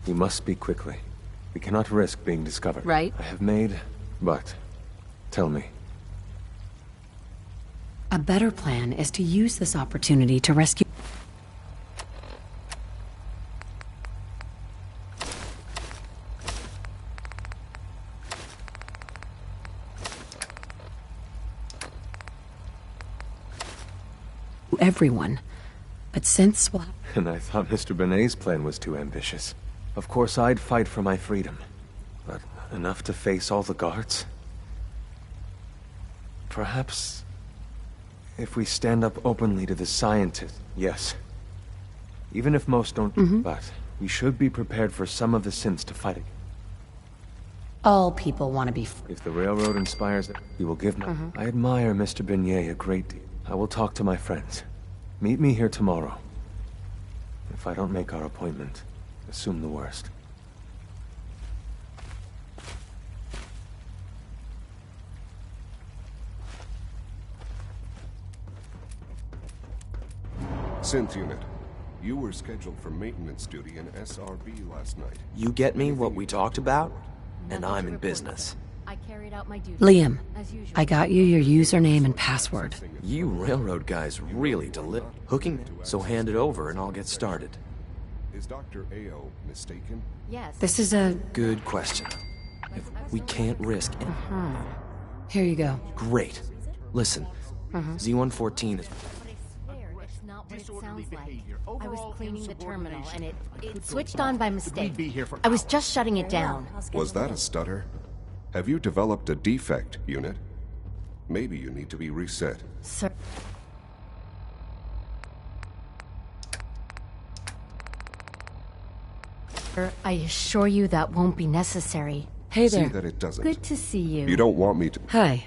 We must speak quickly. We cannot risk being discovered. Right. I have made... but... Tell me. A better plan is to use this opportunity to rescue... everyone. But since... well... And I thought Mr. Benet's plan was too ambitious. Of course I'd fight for my freedom. But enough to face all the guards? Perhaps... if we stand up openly to the scientists, yes. Even if most don't, but we should be prepared for some of the synths to fight against. All people want to be... If the railroad inspires it, we will give my... I admire Mr. Benet a great deal. I will talk to my friends. Meet me here tomorrow. If I don't make our appointment, assume the worst. Synth unit, you were scheduled for maintenance duty in SRB last night. You get me what we talked about, and I'm in business. I carried out my duty. Liam, As usual. I got you your username and password. You railroad guys really deliver. Hooking, so hand it over and I'll get started. Is Dr. Ao mistaken? Yes. This is a... Good question. If we can't risk it. Here you go. Great. Listen, Z-114 is... But I swear it's not what it sounds like. I was cleaning the terminal and it switched on by mistake. I was just shutting it down. Was that a stutter? Have you developed a defect, unit? Maybe you need to be reset. Sir. I assure you that won't be necessary. Hey See there. that it doesn't. Good to see you. You don't want me to... Hi.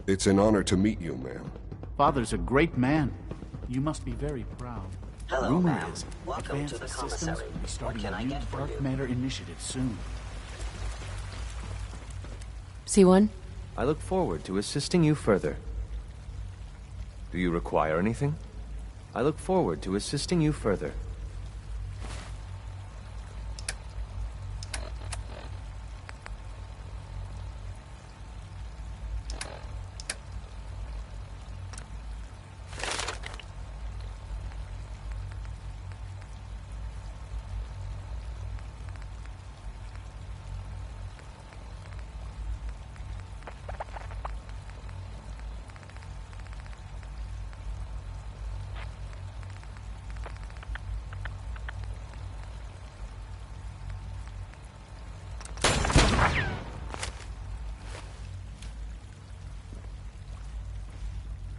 It's an honor to meet you, ma'am. Father's a great man. You must be very proud. Hello, Rumor ma'am. is Welcome to Advanced the Systems commissary. will be What starting can a I new get for Dark you? Matter initiative soon. C1? I look forward to assisting you further. Do you require anything? I look forward to assisting you further.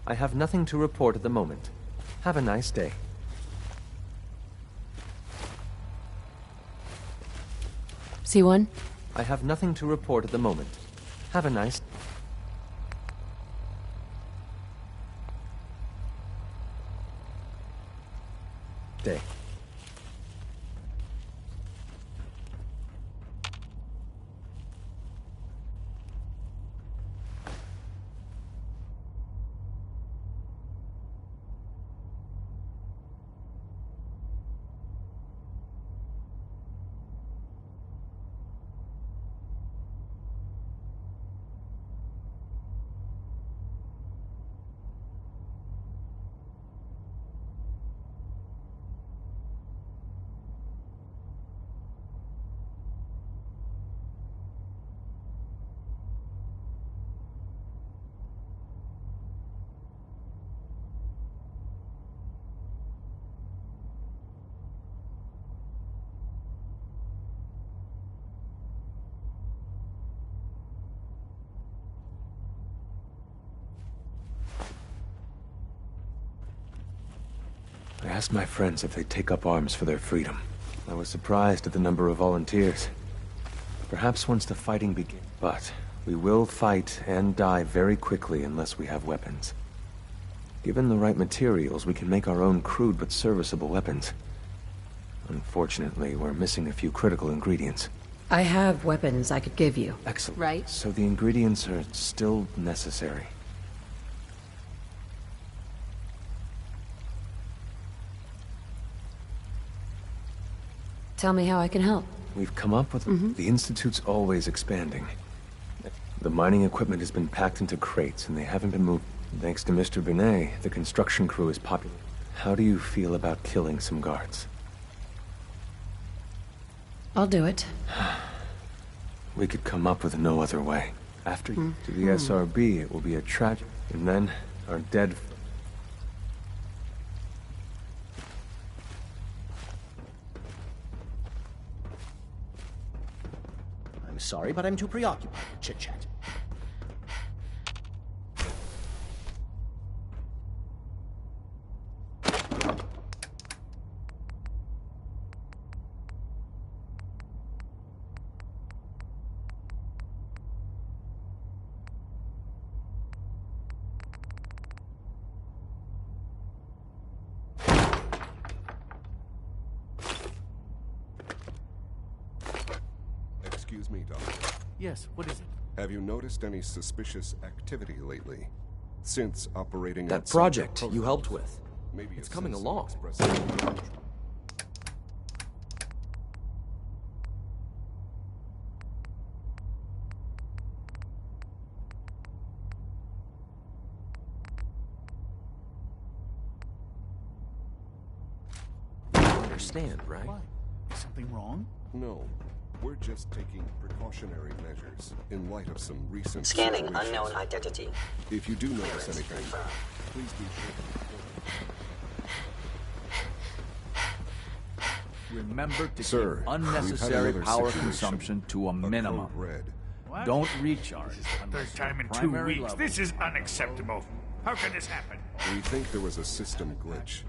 I have nothing to report at the moment. Have a nice day. C1? I have nothing to report at the moment. Have a nice day. I asked my friends if they'd take up arms for their freedom. I was surprised at the number of volunteers. Perhaps once the fighting begins. But we will fight and die very quickly unless we have weapons. Given the right materials, we can make our own crude but serviceable weapons. Unfortunately, we're missing a few critical ingredients. I have weapons I could give you. Excellent. Right. So the ingredients are still necessary. Tell me how I can help. we've come up with... The Institute's always expanding. The mining equipment has been packed into crates, and they haven't been moved. Thanks to Mr. Binet, the construction crew is popular. How do you feel about killing some guards? I'll do it. We could come up with no other way. After you to the SRB, it will be a tragedy. And then, our dead... I'm sorry, but I'm too preoccupied with chit-chat. Excuse me, Doctor. Yes, what is it? Have you noticed any suspicious activity lately? Since operating That outside the project you protocols, helped with. maybe It's a coming citizen along. expressing- You understand, right? Why? Is something wrong? No, we're just taking precautionary measures in light of some recent Scanning situations. unknown identity. If you do notice anything, please be sure. Remember to Sir, keep we've unnecessary had another power situation. consumption to a minimum. Code red. What? Don't recharge. Third time in 2 Primary weeks. level. This is unacceptable. How could this happen? We think there was a system glitch.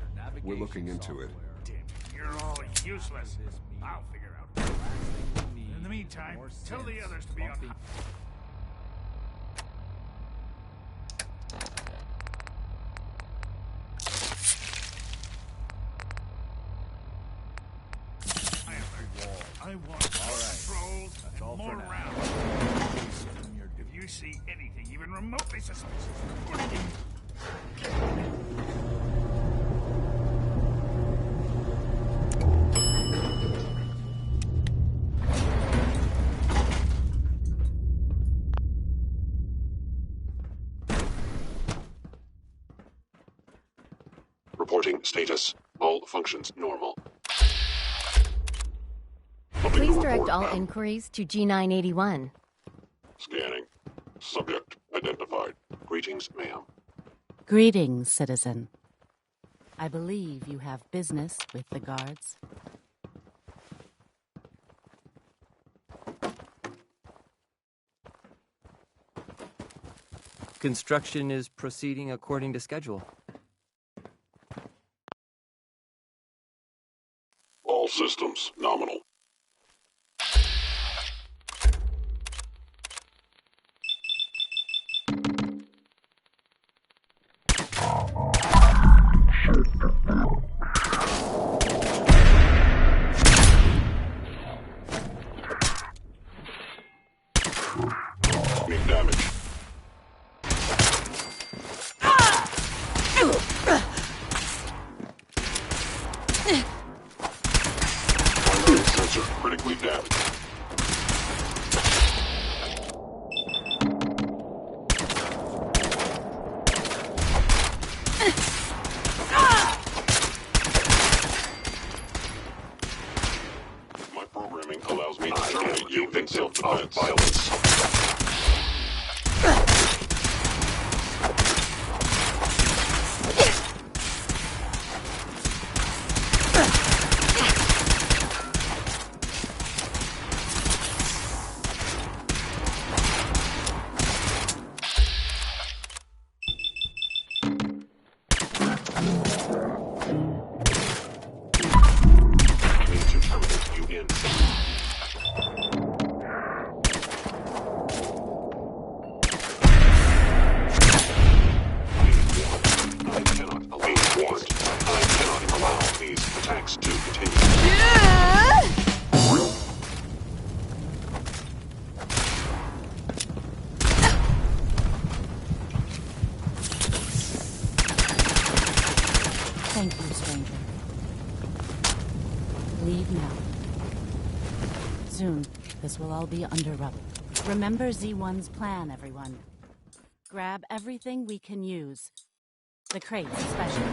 We're looking into it. Damn, you're all useless. I'll figure out. In the meantime, tell the others to be on. I want controls and more rounds. If you see anything even remotely suspicious, report it. Reporting status. All functions normal. Please direct all inquiries to G981. Scanning. Subject identified. Greetings, ma'am. Greetings, citizen. I believe you have business with the guards. Construction is proceeding according to schedule. All systems nominal. Need damage. Primary sensor critically damaged. My programming allows me to terminate you in self-defense. Violence. Need to terminate you in. I cannot allow these attacks to continue. Thank you, stranger. Leave now. soon, this will all be under rubble. Remember Z1's plan, everyone. Grab everything we can use. The crates, especially.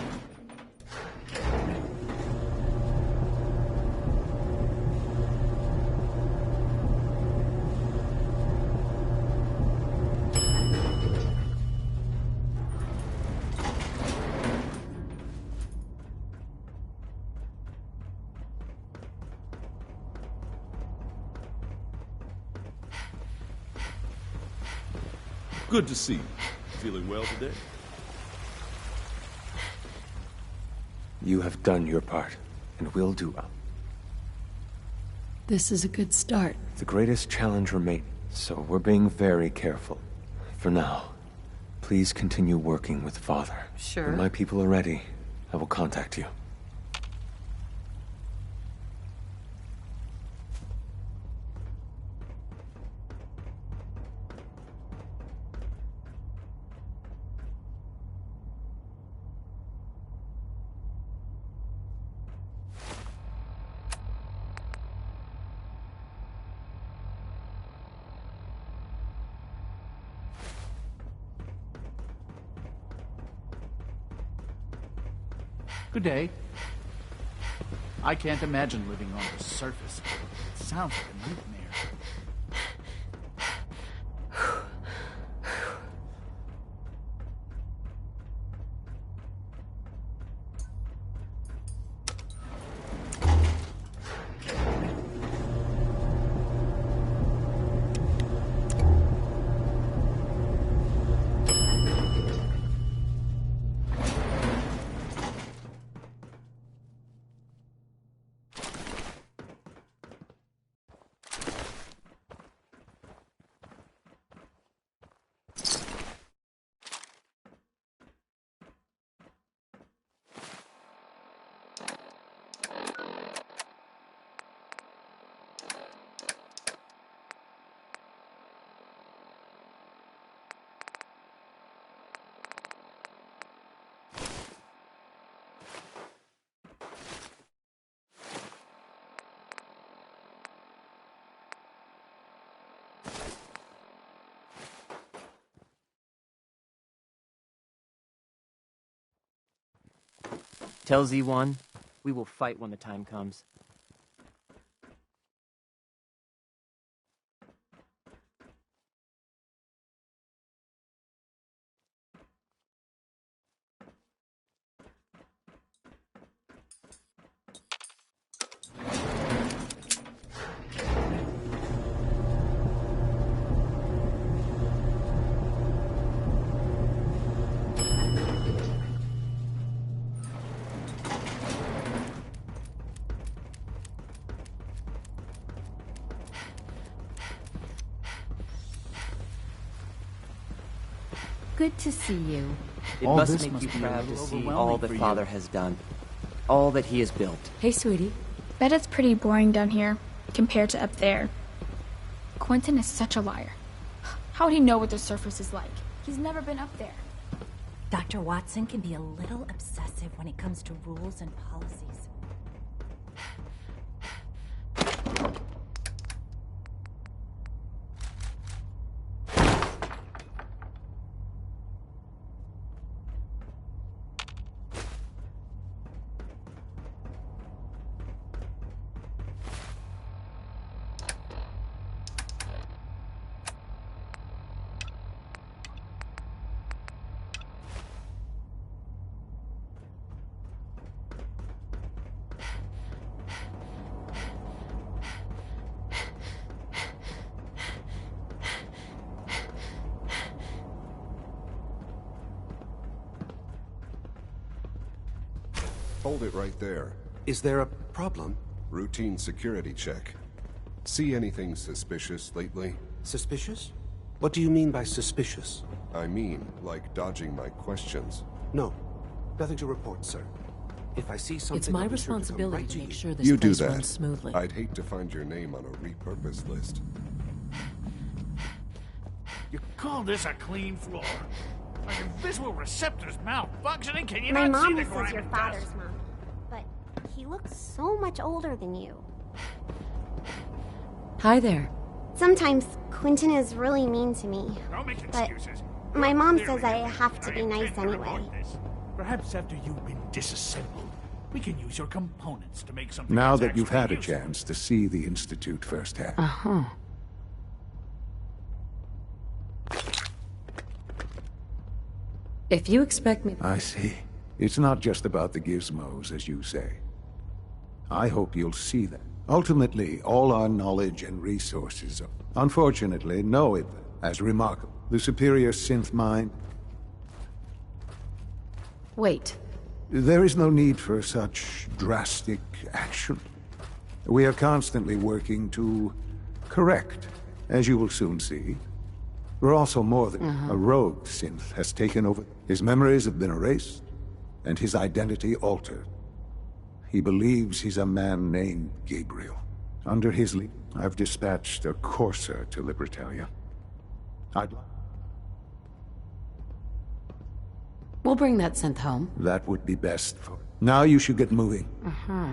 Good to see you. Feeling well today? You have done your part, and we'll do well. This is a good start. The greatest challenge remains, so we're being very careful. For now, please continue working with Father. Sure. When my people are ready, I will contact you. Good day. I can't imagine living on the surface. It sounds like a nightmare. Tell Z1, we will fight when the time comes. Good to see you. It must make you proud to see all that Father has done. All that he has built. Hey, sweetie. Bet it's pretty boring down here, compared to up there. Quentin is such a liar. How would he know what the surface is like? He's never been up there. Dr. Watson can be a little obsessive when it comes to rules and policies. Hold it right there. Is there a problem? Routine security check. See anything suspicious lately? Suspicious? What do you mean by suspicious? I mean, like dodging my questions. No. Nothing to report, sir. If I see something, It's my I'll be sure responsibility to to come right make to sure this you do place that. runs smoothly. I'd hate to find your name on a repurposed list. You call this a clean floor? Are your visual receptors malfunctioning? Can you My not see mom the says grime your and father's dust? mom, but he looks so much older than you. Hi there. Sometimes Quentin is really mean to me. Don't make But excuses. my mom says I have to be nice anyway. Perhaps after you've been disassembled, we can use your components to make something. Now that's that you've had a actually chance to see the Institute firsthand. Uh-huh. If you expect me... I see. It's not just about the gizmos, as you say. I hope you'll see that. Ultimately, all our knowledge and resources, unfortunately, know it as remarkable. The superior synth mind. Wait. There is no need for such drastic action. We are constantly working to correct, as you will soon see. We're also more than a rogue synth has taken over. His memories have been erased, and his identity altered. He believes he's a man named Gabriel. Under his lead, I've dispatched a courser to Libertalia. We'll bring that synth home. That would be best for... Now you should get moving. Uh-huh.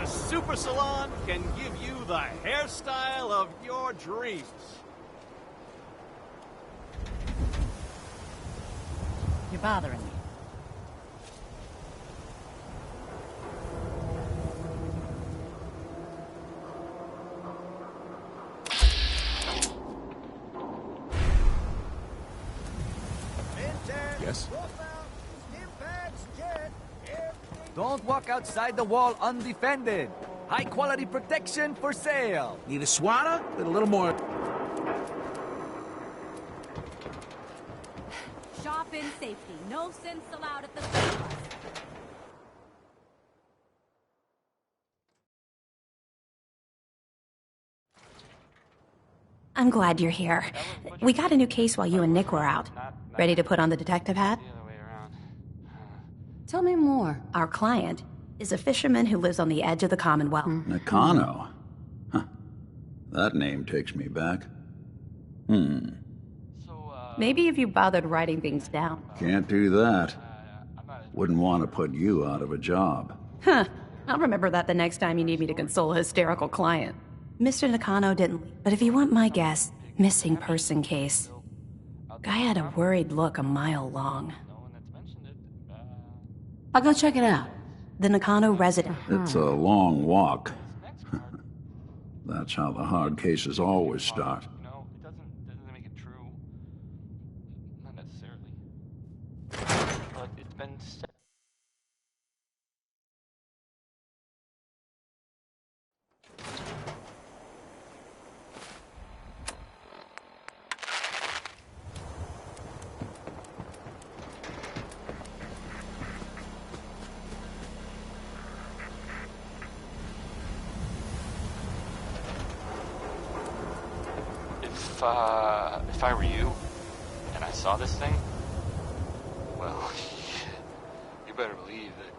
The Super Salon can give you the hairstyle of your dreams. You're bothering me. guess. Don't walk outside the wall undefended. High quality protection for sale. Need a swatter with a little more... Shop in safety. No sins allowed at the surplus. I'm glad you're here. We got a new case while you and Nick were out. Ready to put on the detective hat? Tell me more. Our client is a fisherman who lives on the edge of the Commonwealth. Nakano? Huh. That name takes me back. Maybe if you bothered writing things down. Can't do that. Wouldn't want to put you out of a job. Huh. I'll remember that the next time you need me to console a hysterical client. Mr. Nakano didn't, but if you want my guess, missing person case. Guy had a worried look a mile long. I'll go check it out. The Nakano resident. It's a long walk. That's how the hard cases always start. Doesn't make it true. Not necessarily. But it's been said. If I were you, and I saw this thing, well, you better believe that.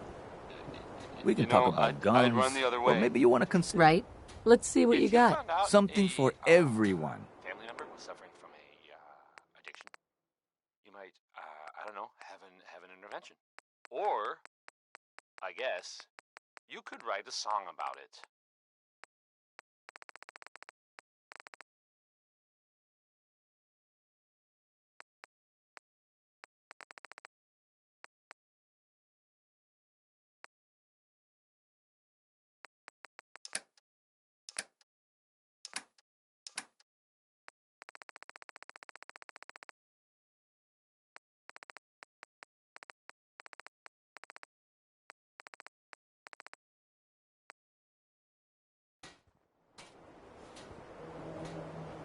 We can talk about guns. I'd run the other way. Or maybe you want to consider. Right. Let's see what you got. Something for everyone. Family member was suffering from a addiction. You might, I don't know, have an intervention, or I guess you could write a song about it.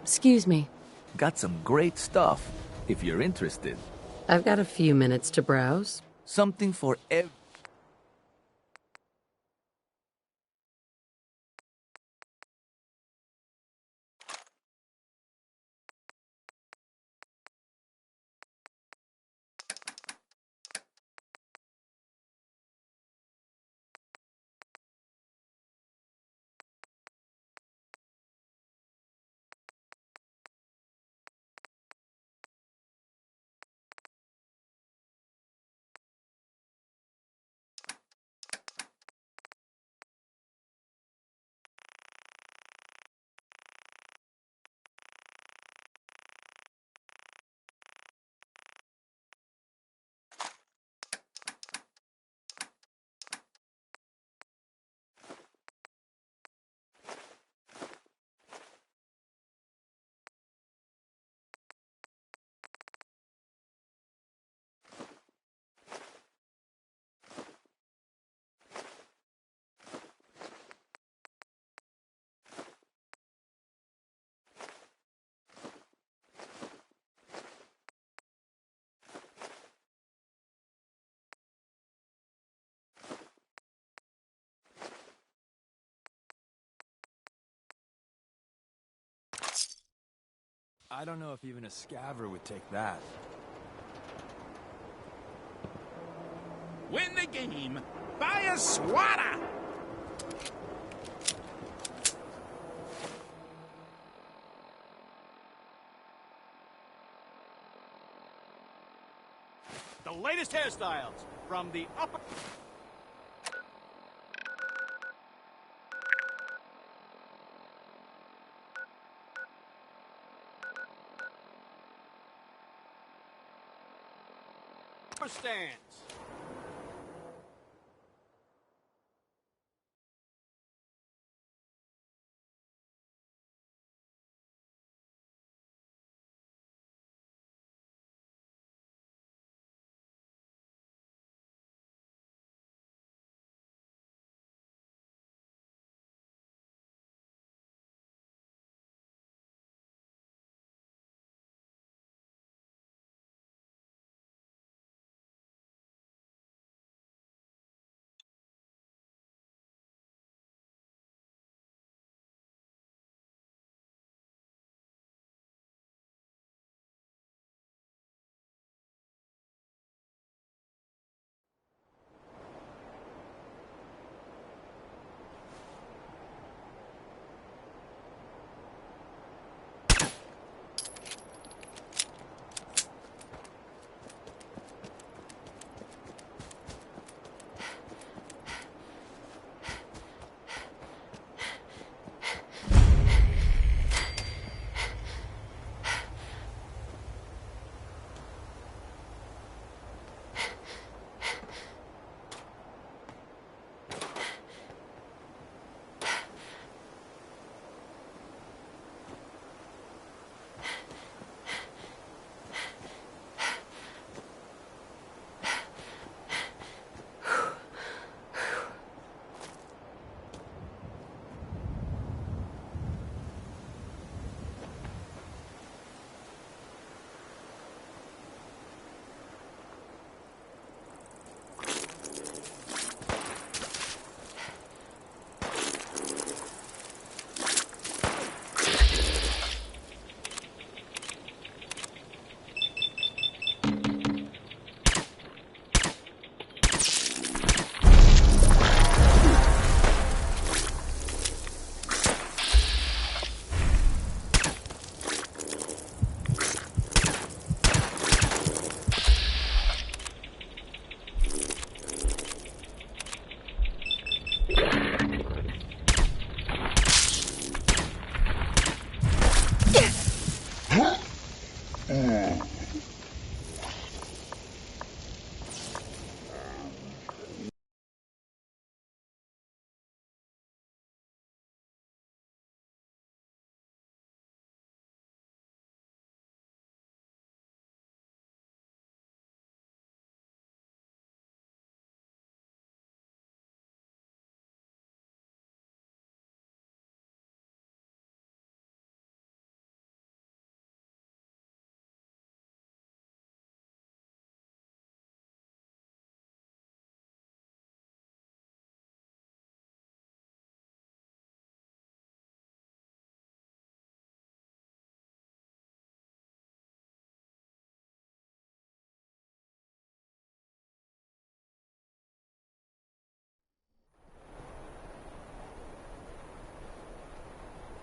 Excuse me. Got some great stuff, if you're interested. I've got a few minutes to browse. Something for every... I don't know if even a scaver would take that. Win the game. Buy a swatter. The latest hairstyles from the upper... stands.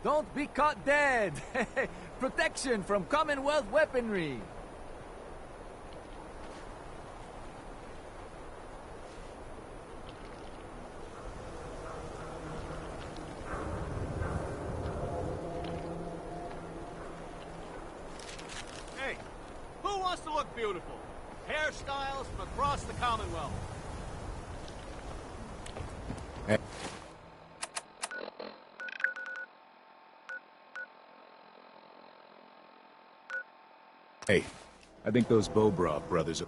Don't be caught dead! Protection from Commonwealth weaponry! Hey, who wants to look beautiful? Hairstyles from across the Commonwealth. Hey, I think those Bobroff brothers are...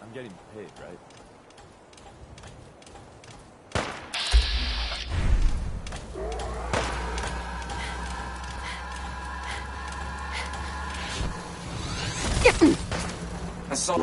I'm getting paid, right? I saw...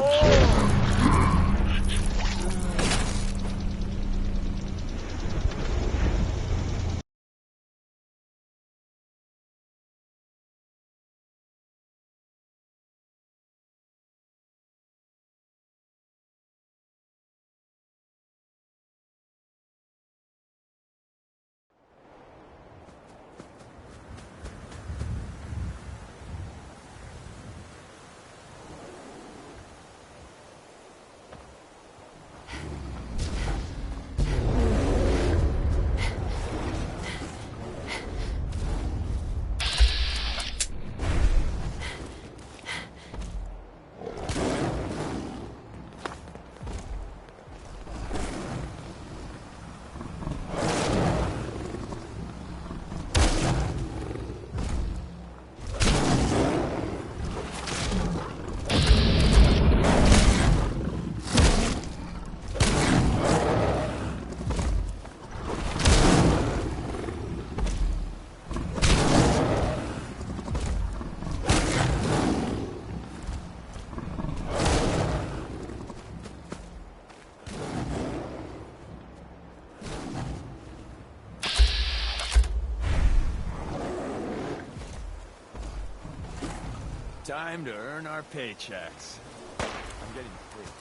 Time to earn our paychecks. I'm getting paid.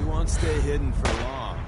Won't stay hidden for long.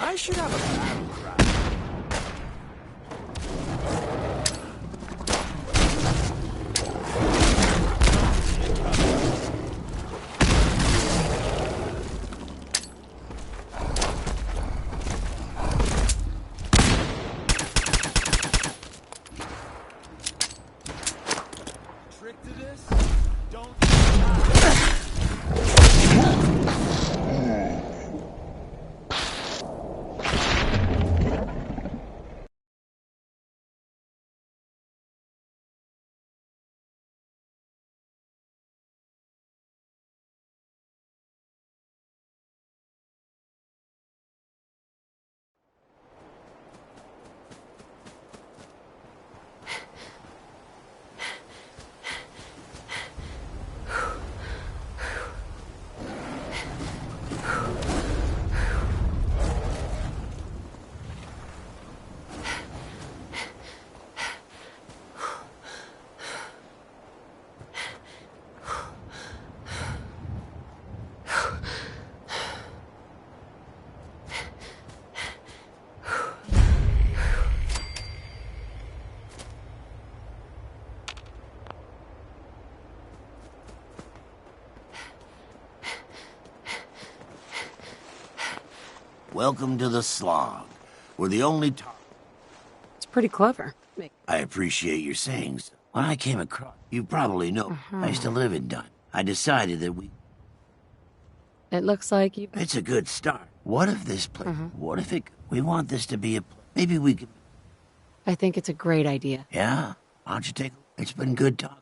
I should have a battle cry. Trick to this? Don't. Welcome to the slog. We're the only It's pretty clever. I appreciate your saying so. When I came across, you probably know, I used to live in Dun. I decided that It looks like you... It's a good start. What if this place... What if it... We want this to be a... Maybe we could... I think it's a great idea. Yeah? Why don't you take... It's been good talk.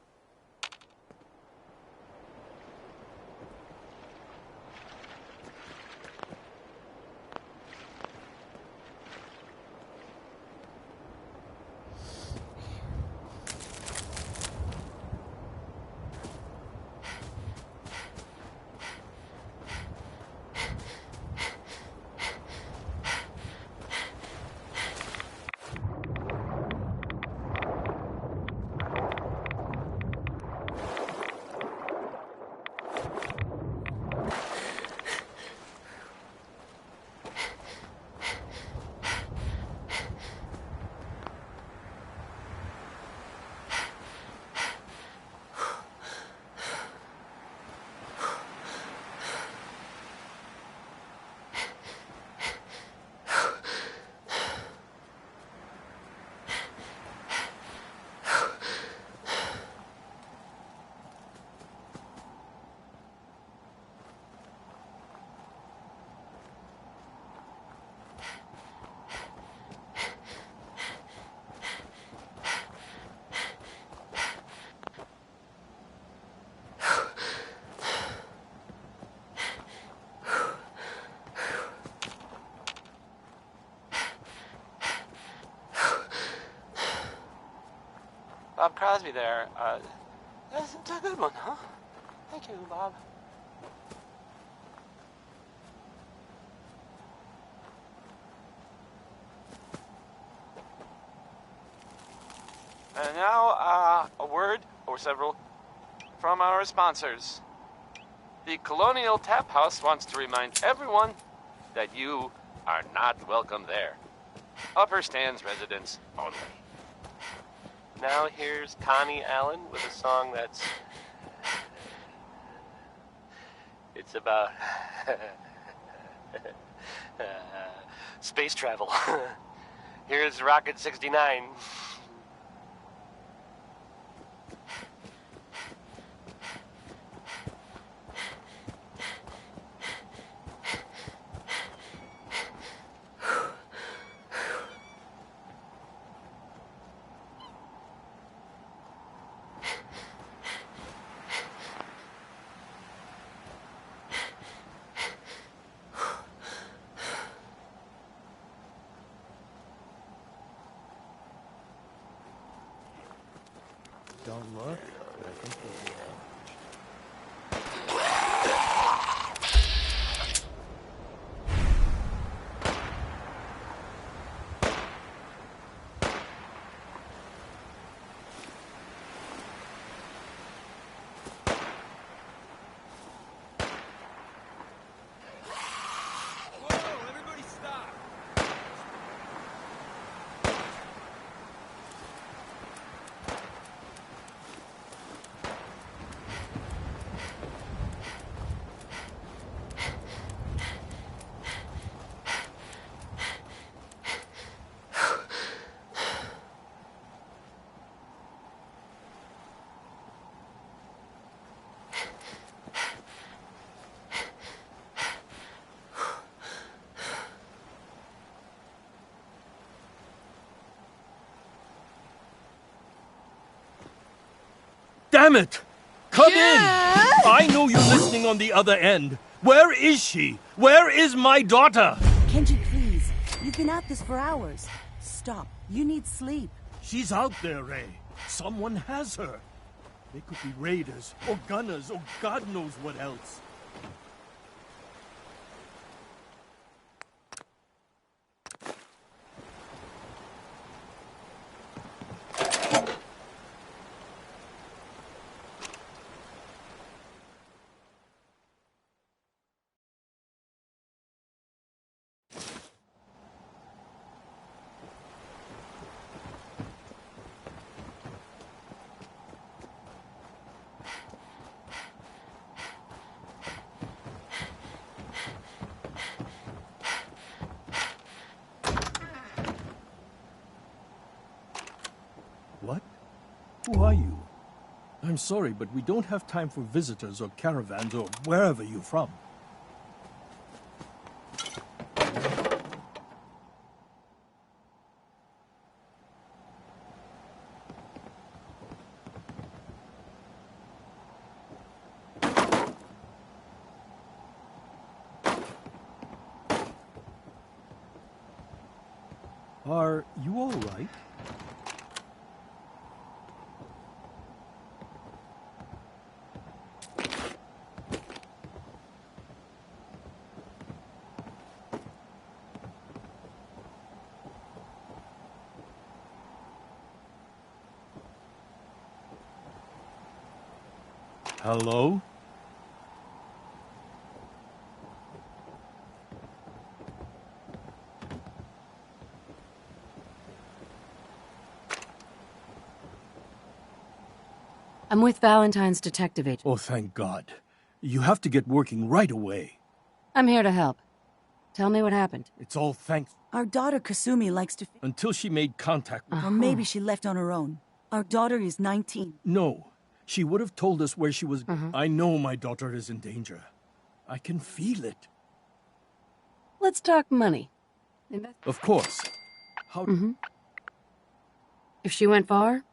Bob Crosby there. That's a good one, huh? Thank you, Bob. And now, a word, or several, from our sponsors. The Colonial Tap House wants to remind everyone that you are not welcome there. Upper Stands residents only. Now here's Connie Allen with a song that's... It's about... space travel. Here's Rocket 69. Don't look, but I think we'll be out. Damn it! Come in! I know you're listening on the other end. Where is she? Where is my daughter? Kenji, please. You've been at this for hours. Stop. You need sleep. She's out there, Ray. Someone has her. They could be raiders, or gunners, or God knows what else. Who are you? I'm sorry, but we don't have time for visitors or caravans or wherever you're from. Are you all right? Hello? I'm with Valentine's detective agent. Oh, thank God. You have to get working right away. I'm here to help. Tell me what happened. It's all thanks... Our daughter Kasumi likes to... Until she made contact with... Or maybe she left on her own. Our daughter is 19. No. She would have told us where she was... I know my daughter is in danger. I can feel it. Let's talk money. Of course. How... If she went far,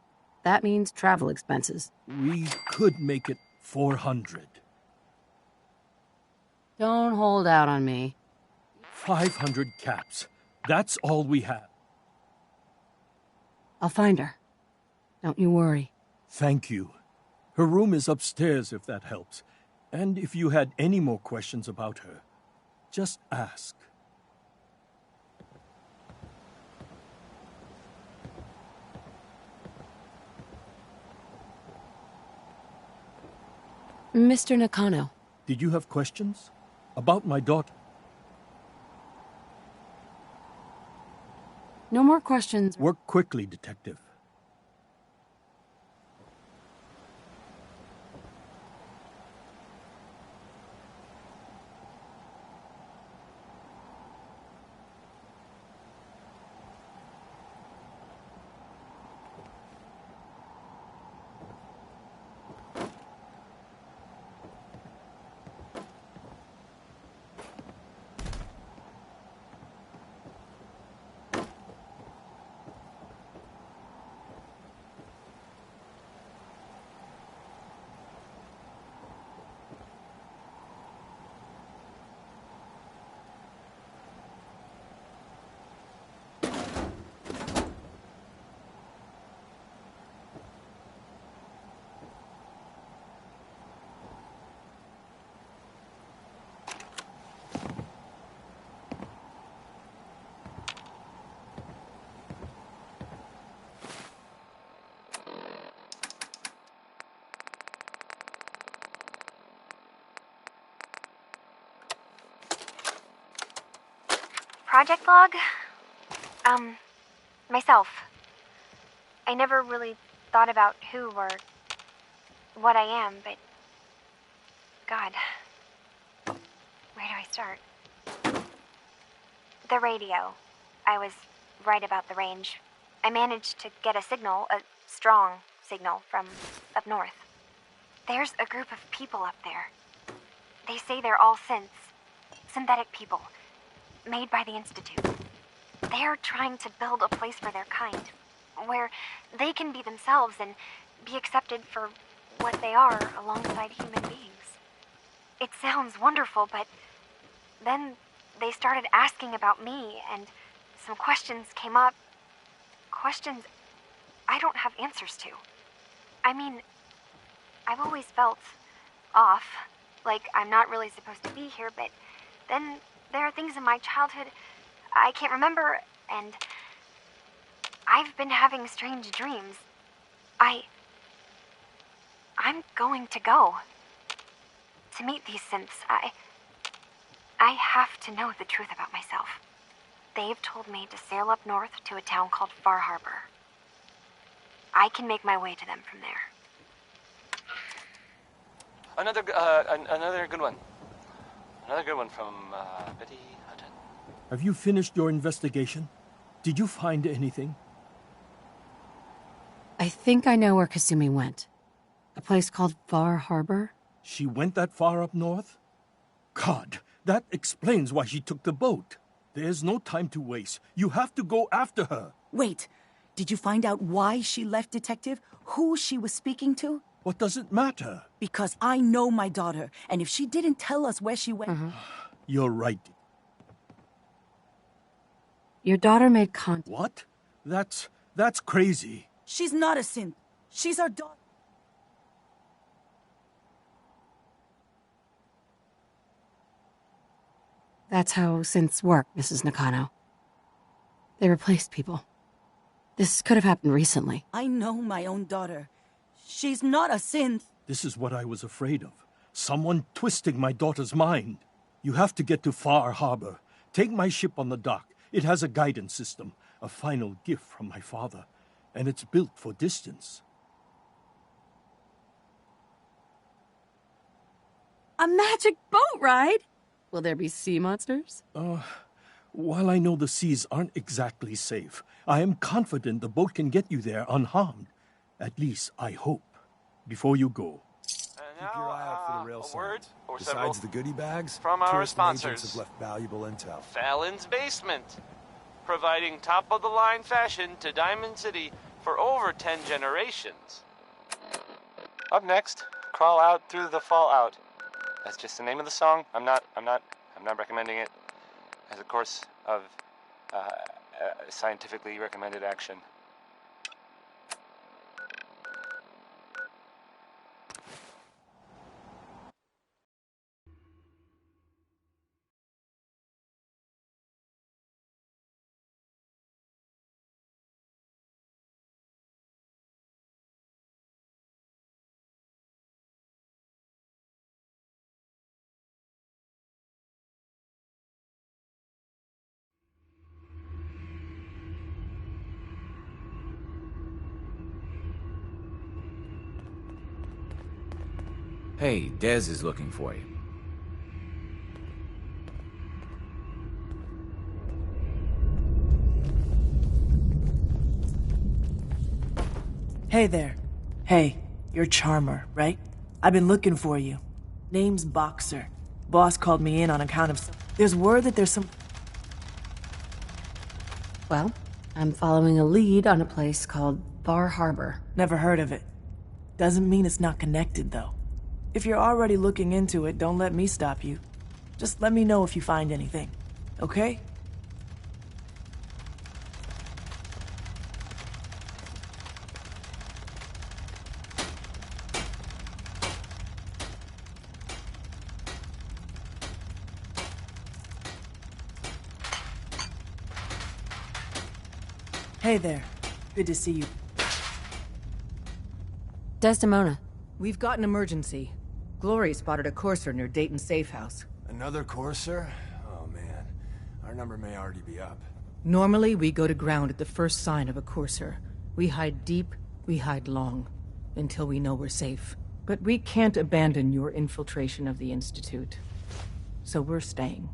that means travel expenses. We could make it 400. Don't hold out on me. 500 caps. That's all we have. I'll find her. Don't you worry. Thank you. Her room is upstairs if that helps. And if you had any more questions about her, just ask. Mr. Nakano. Did you have questions? About my daughter? No more questions. Work quickly, Detective. Project log? Myself. I never really thought about who or what I am, but... God. Where do I start? The radio. I was right about the range. I managed to get a signal, a strong signal, from up north. There's a group of people up there. They say they're all synths. Synthetic people. Made by the Institute. They're trying to build a place for their kind, where they can be themselves and be accepted for what they are alongside human beings. It sounds wonderful, but then they started asking about me, and some questions came up. Questions I don't have answers to. I mean, I've always felt off, like I'm not really supposed to be here, but then there are things in my childhood I can't remember, and I've been having strange dreams. I'm going to go. To meet these synths, I have to know the truth about myself. They've told me to sail up north to a town called Far Harbor. I can make my way to them from there. Another good one. Another good one from Betty Hutton. Have you finished your investigation? Did you find anything? I think I know where Kasumi went. A place called Far Harbor? She went that far up north? God, that explains why she took the boat. There's no time to waste. You have to go after her. Wait, did you find out why she left, Detective? Who she was speaking to? What does it matter? Because I know my daughter, and if she didn't tell us where she went... You're right. Your daughter made contact. What? That's crazy. She's not a synth. She's our daughter. That's how synths work, Mrs. Nakano. They replace people. This could have happened recently. I know my own daughter. She's not a synth. This is what I was afraid of. Someone twisting my daughter's mind. You have to get to Far Harbor. Take my ship on the dock. It has a guidance system, a final gift from my father, and it's built for distance. A magic boat ride? Will there be sea monsters? While I know the seas aren't exactly safe, I am confident the boat can get you there unharmed. At least, I hope. Before you go. Keep your eye out for the rail signs. Besides Besides the goodie bags, from our tourists and sponsors. agents have left valuable intel. Fallon's Basement, providing top-of-the-line fashion to Diamond City for over 10 generations. Up next, Crawl Out Through the Fallout. That's just the name of the song. I'm not recommending it as a course of scientifically recommended action. Hey, Dez is looking for you. Hey there. Hey, you're Charmer, right? I've been looking for you. Name's Boxer. Boss called me in on account of... There's word that there's some... Well, I'm following a lead on a place called Bar Harbor. Never heard of it. Doesn't mean it's not connected, though. If you're already looking into it, don't let me stop you. Just let me know if you find anything, okay? Hey there. Good to see you. Desdemona. We've got an emergency. Glory spotted a courser near Dayton's safe house. Another courser? Oh man, our number may already be up. Normally, we go to ground at the first sign of a courser. We hide deep, we hide long, until we know we're safe. But we can't abandon your infiltration of the Institute. So we're staying.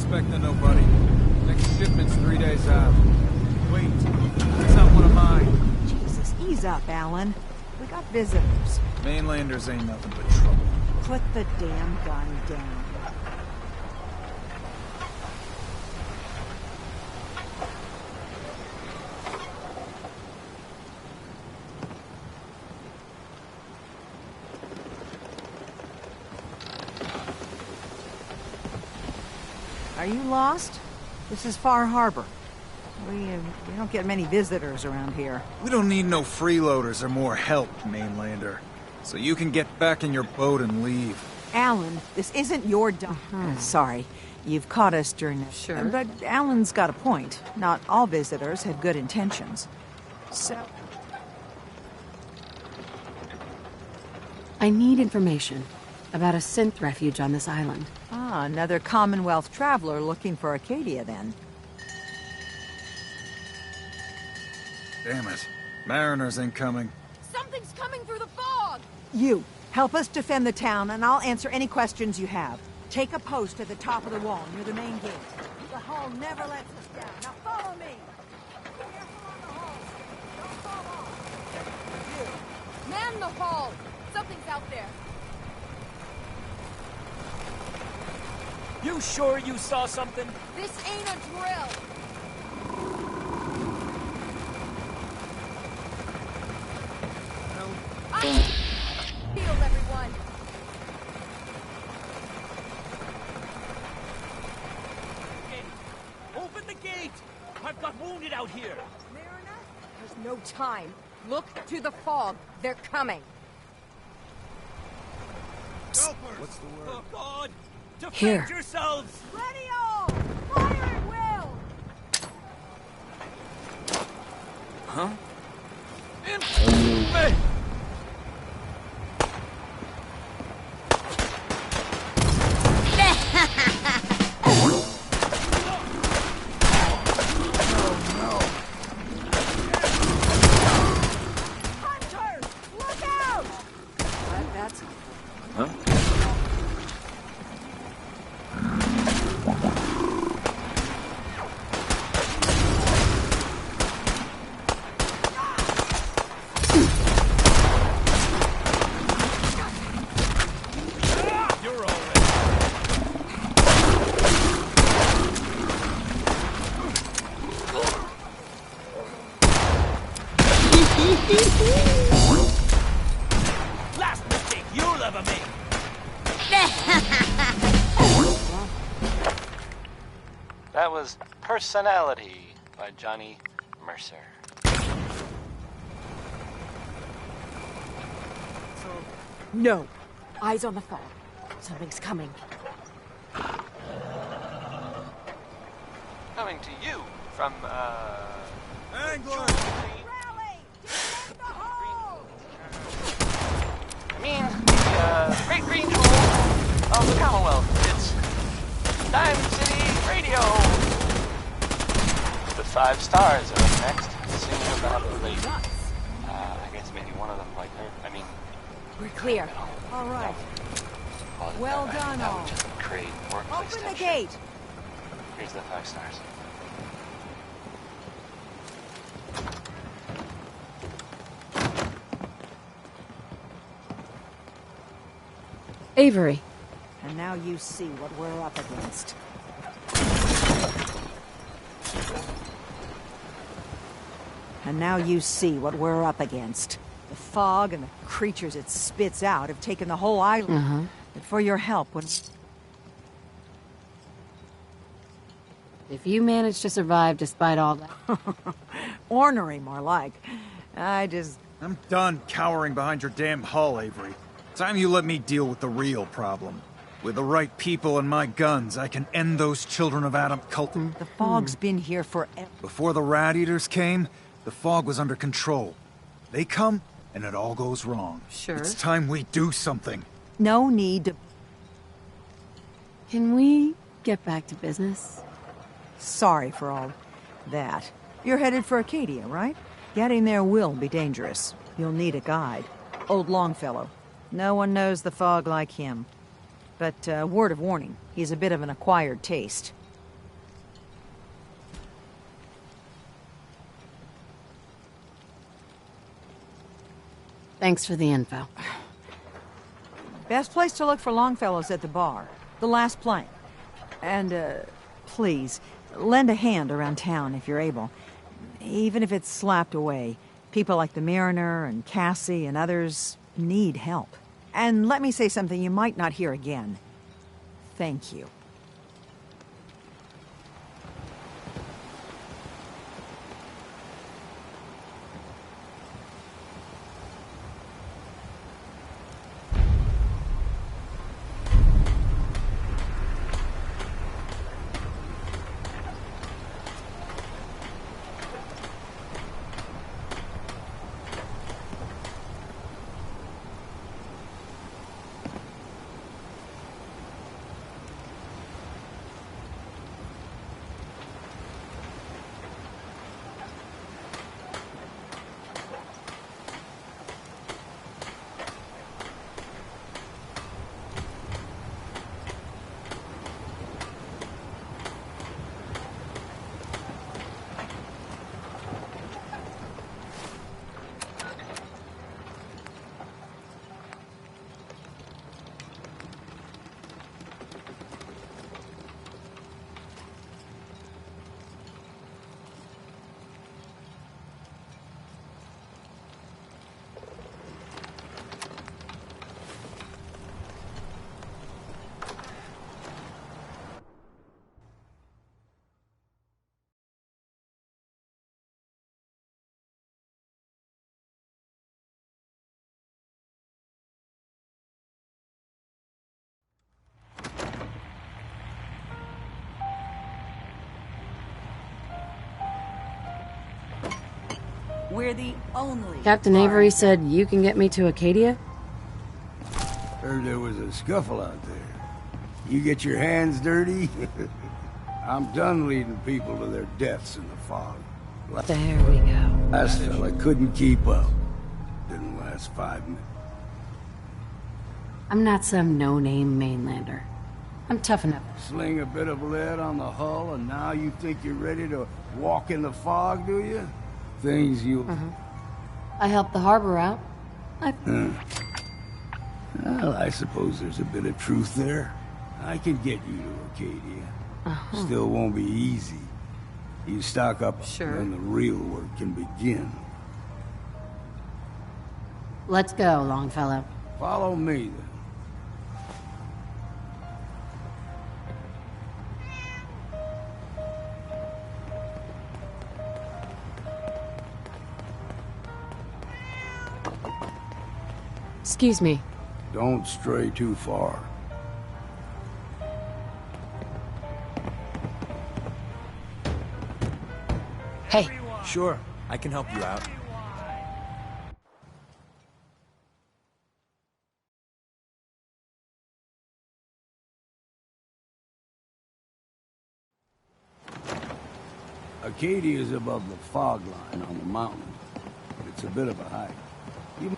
expecting nobody. Next shipment's 3 days out. Wait, that's not one of mine. Jesus, ease up, Alan. We got visitors. Mainlanders ain't nothing but trouble. Put the damn gun down. Are you lost? This is Far Harbor. We don't get many visitors around here. We don't need no freeloaders or more help, Mainlander. So you can get back in your boat and leave. Alan, this isn't your Sorry, you've caught us during this. Sure. But Alan's got a point. Not all visitors have good intentions. So... I need information about a synth refuge on this island. Ah, another Commonwealth traveler looking for Acadia, then. Damn it. Mariners incoming. Something's coming through the fog! You, help us defend the town, and I'll answer any questions you have. Take a post at the top of the wall, near the main gate. The hull never lets us down. Now follow me! Careful on the hull. Don't fall off. Man the hull! Something's out there. You sure you saw something? This ain't a drill! Healed, everyone! Open the gate! I've got wounded out here! Mariner, there's no time. Look to the fog. They're coming. What's the word? Oh, God! Defend Here. yourselves! Ready all! Fire at will! Huh? Hunters! Look out! That's... Huh? You're all right. Last mistake you'll ever make! That was Personality by Johnny Mercer. No. Eyes on the fog. Something's coming. Coming to you from, Angler! I mean, the Great Green Jewel of the Commonwealth. It's Diamond City Radio! The 5 stars are up next, singing about the lady. I guess maybe one of them like her. I mean... We're clear. All right. Well done, that all. would just create workplace Open the tension. gate. Here's the 5 stars. Avery. And now you see what we're up against. And now you see what we're up against. The fog and the creatures it spits out have taken the whole island. But for your help, If you manage to survive despite all that... ornery, more like. I'm done cowering behind your damn hull, Avery. Time you let me deal with the real problem. With the right people and my guns, I can end those children of Adam cult. The fog's been here forever. Before the Rat Eaters came, the fog was under control. They come, and it all goes wrong. Sure. It's time we do something. No need to... Can we get back to business? Sorry for all that. You're headed for Acadia, right? Getting there will be dangerous. You'll need a guide. Old Longfellow. No one knows the fog like him. But word of warning, he's a bit of an acquired taste. Thanks for the info. Best place to look for Longfellow's at the bar. The last plank. And, please, lend a hand around town if you're able. Even if it's slapped away. People like the Mariner and Cassie and others need help. And let me say something you might not hear again. Thank you. We're the only... Captain Avery said you can get me to Acadia? Heard there was a scuffle out there. You get your hands dirty? I'm done leading people to their deaths in the fog. There we go. Last fella couldn't keep up. Didn't last 5 minutes. I'm not some no-name mainlander. I'm tough enough. Sling a bit of lead on the hull, and now you think you're ready to walk in the fog, do you? Things you... I helped the harbor out. Well, I suppose there's a bit of truth there. I can get you to Acadia. Still won't be easy. You stock up, and the real work can begin. Let's go, Longfellow. Follow me, then. Excuse me. Don't stray too far. Hey. Sure, I can help you out. Acadia is above the fog line on the mountain. It's a bit of a hike. You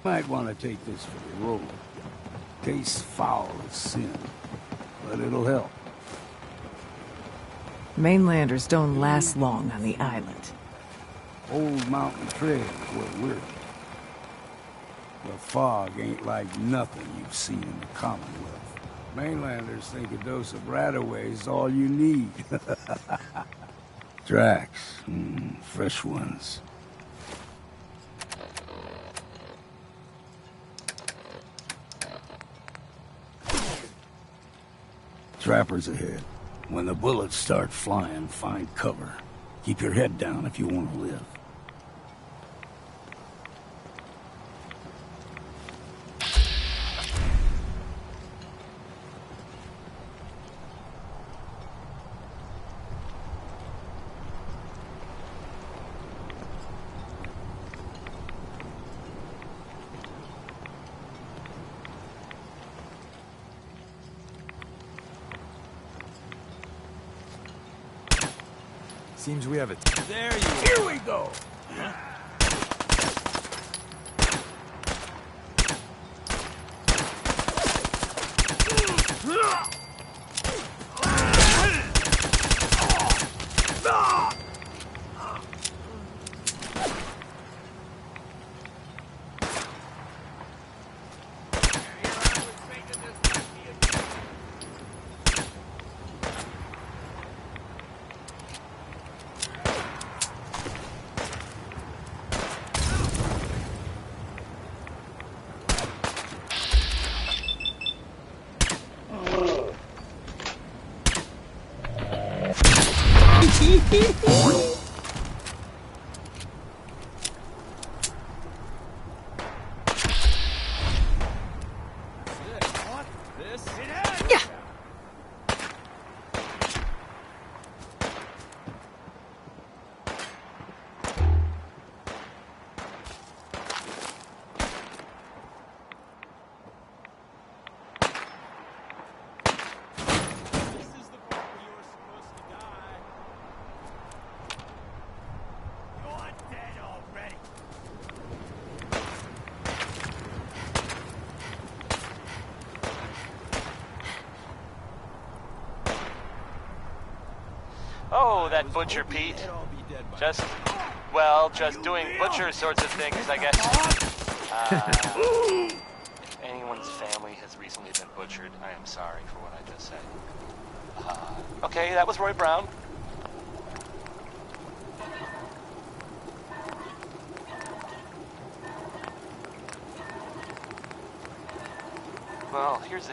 might want to take this for the road. Tastes foul as sin, but it'll help. Mainlanders don't last long on the island. Old mountain trail is where we're. The fog ain't like nothing you've seen in the Commonwealth. Mainlanders think a dose of Radaway is all you need. Tracks, fresh ones. Trappers ahead. When the bullets start flying, find cover. Keep your head down if you want to live. Seems we have a... There you are. Here we go! Oh, that Butcher Pete. Just doing butcher sorts of things, I guess. If anyone's family has recently been butchered, I am sorry for what I just said. Okay, that was Roy Brown. Well, here's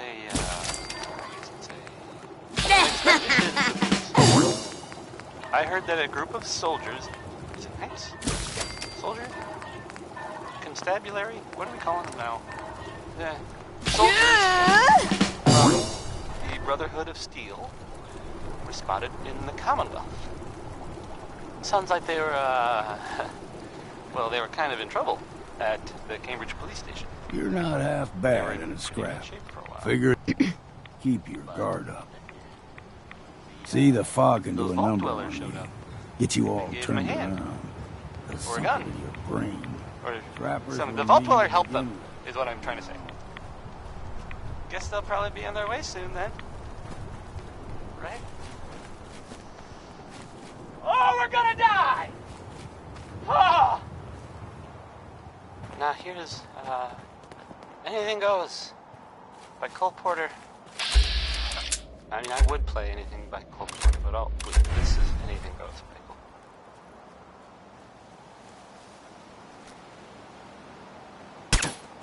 I heard that a group of soldiers, is it knights? Soldier? Constabulary? What are we calling them now? Yeah. Soldiers from the Brotherhood of Steel were spotted in the Commonwealth. Sounds like they were, well, they were kind of in trouble at the Cambridge police station. You're not half bad in a scrap. Figure keep your guard up. See, the fog can do a number on you. Get you all turned around. Or a gun. Your brain. Or Trappers the Vault Dweller helped them, is what I'm trying to say. Guess they'll probably be on their way soon then. Right? Oh, we're gonna die! Oh! Now here's, Anything Goes by Cole Porter. I mean, I would play anything by Cole Porter, but this is Anything Goes by Cole.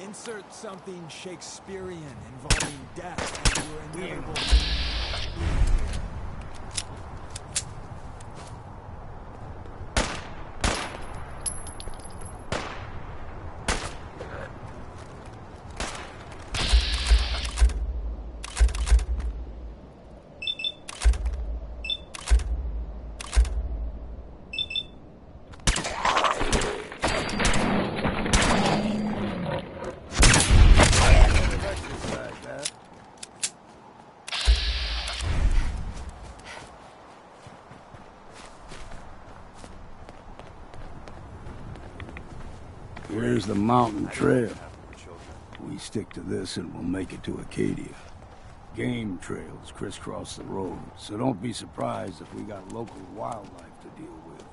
Insert something Shakespearean involving death and your inevitable... Here's the mountain trail. We stick to this and we'll make it to Acadia. Game trails crisscross the road, so don't be surprised if we got local wildlife to deal with.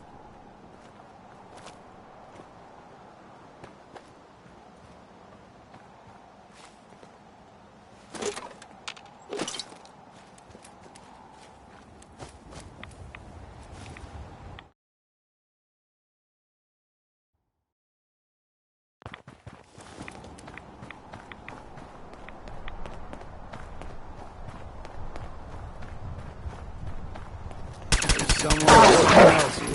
Someone else here.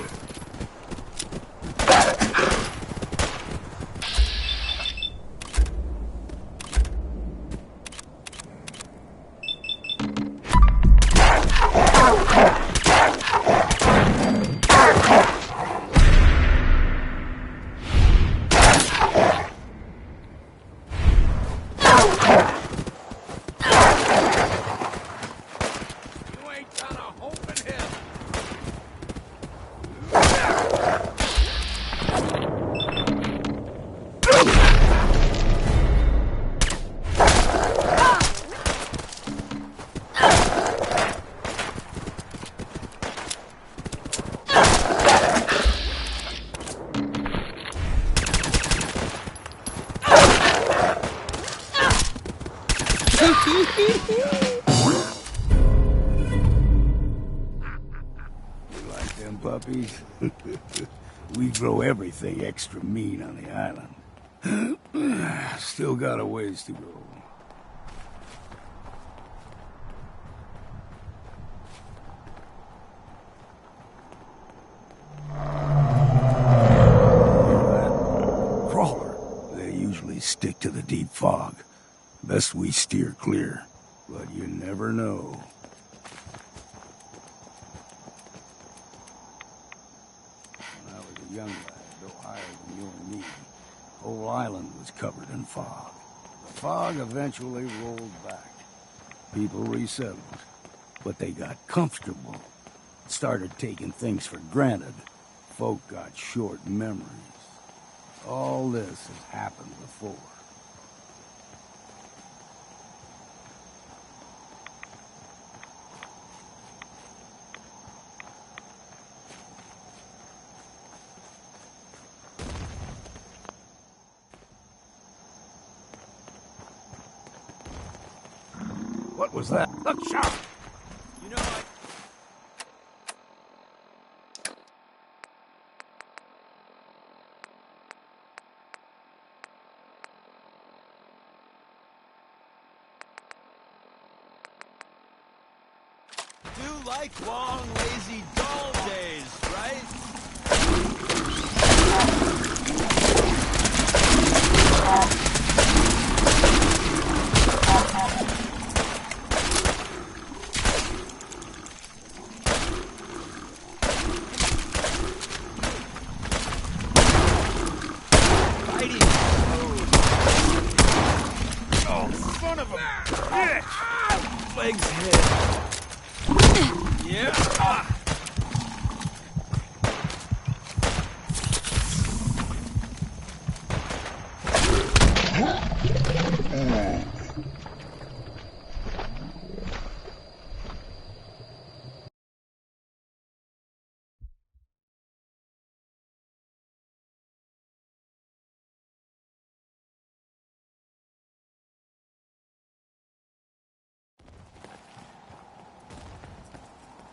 You like them puppies? We grow everything extra mean on the island. Still got a ways to go. fog. Best we steer clear, but you never know. When I was a young lad, though higher than you and me, the whole island was covered in fog. The fog eventually rolled back. People resettled, but they got comfortable. Started taking things for granted. Folk got short memories. All this has happened before. What was that? Look sharp! You know, I... Do like long, lazy, dull days, right? Legs hit. Yeah.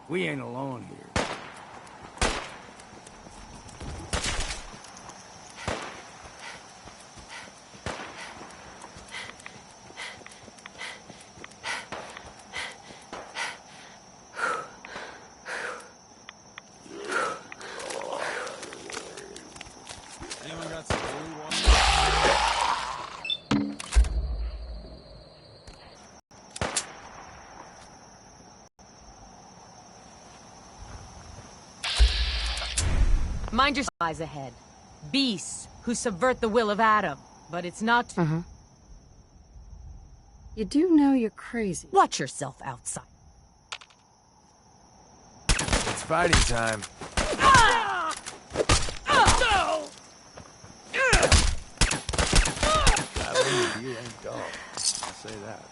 We ain't alone here. Anyone got some holy water? Mind your eyes ahead. Beasts who subvert the will of Adam. But it's not... You do know you're crazy. Watch yourself outside. It's fighting time. You ain't dull. I'll say that.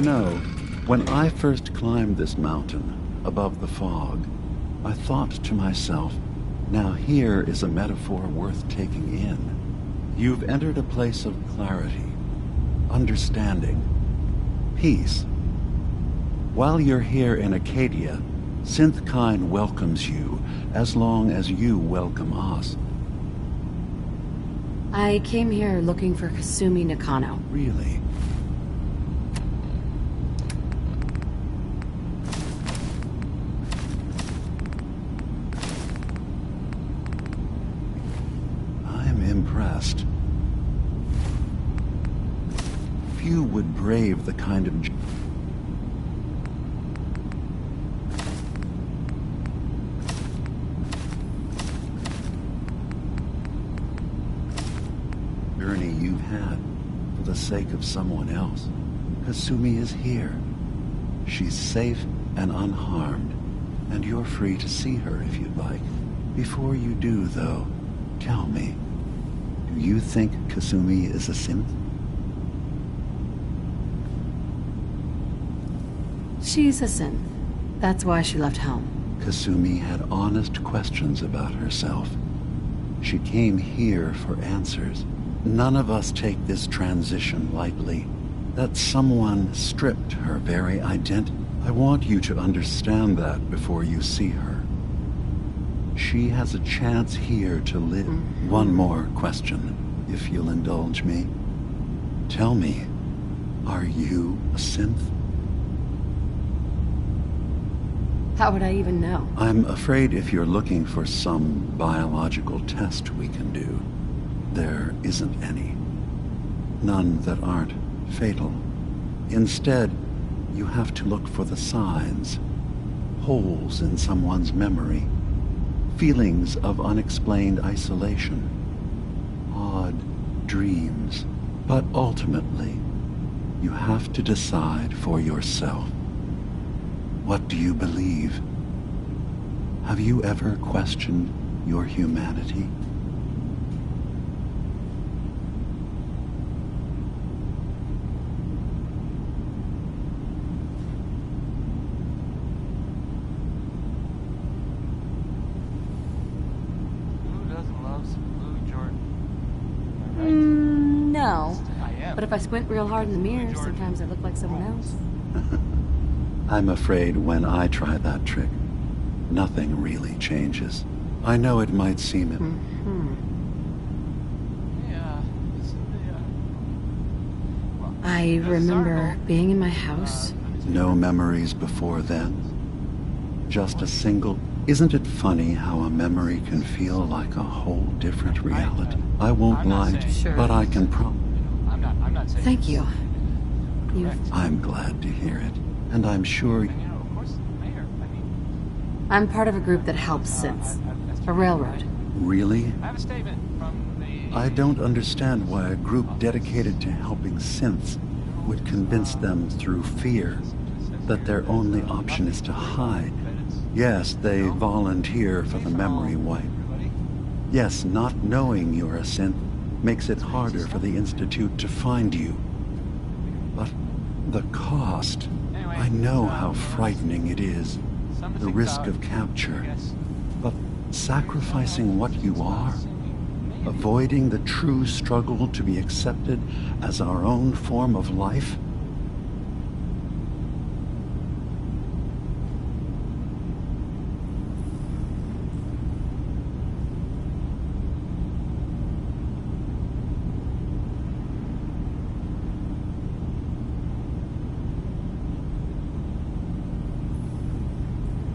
You know, when I first climbed this mountain, above the fog, I thought to myself, now here is a metaphor worth taking in. You've entered a place of clarity, understanding, peace. While you're here in Acadia, Synthkind welcomes you as long as you welcome us. I came here looking for Kasumi Nakano. Really? I'm impressed. Few would brave the kind of journey you've had for the sake of someone else. Kasumi is here. She's safe and unharmed, and you're free to see her if you'd like. Before you do, though, tell me, do you think Kasumi is a synth? She's a synth. That's why she left home. Kasumi had honest questions about herself. She came here for answers. None of us take this transition lightly. That someone stripped her very identity. I want you to understand that before you see her. She has a chance here to live. One more question, if you'll indulge me. Tell me, are you a synth? How would I even know? I'm afraid if you're looking for some biological test we can do, there isn't any. None that aren't fatal. Instead, you have to look for the signs. Holes in someone's memory. Feelings of unexplained isolation. Odd dreams. But ultimately, you have to decide for yourself. What do you believe? Have you ever questioned your humanity? No. But if I squint real hard in the mirror, sometimes I look like someone else. I'm afraid when I try that trick, nothing really changes. I know it might seem it. I remember being in my house. No memories before then? Just a single... Isn't it funny how a memory can feel like a whole different reality? I won't lie, but I can Thank you. I'm glad to hear it. And I'm sure... I'm part of a group that helps synths. A railroad. Really? I don't understand why a group dedicated to helping synths would convince them through fear that their only option is to hide. Yes, they volunteer for the memory wipe. Yes, not knowing you're a synth makes it harder for the Institute to find you. But the cost... I know how frightening it is, the risk of capture. But sacrificing what you are, avoiding the true struggle to be accepted as our own form of life?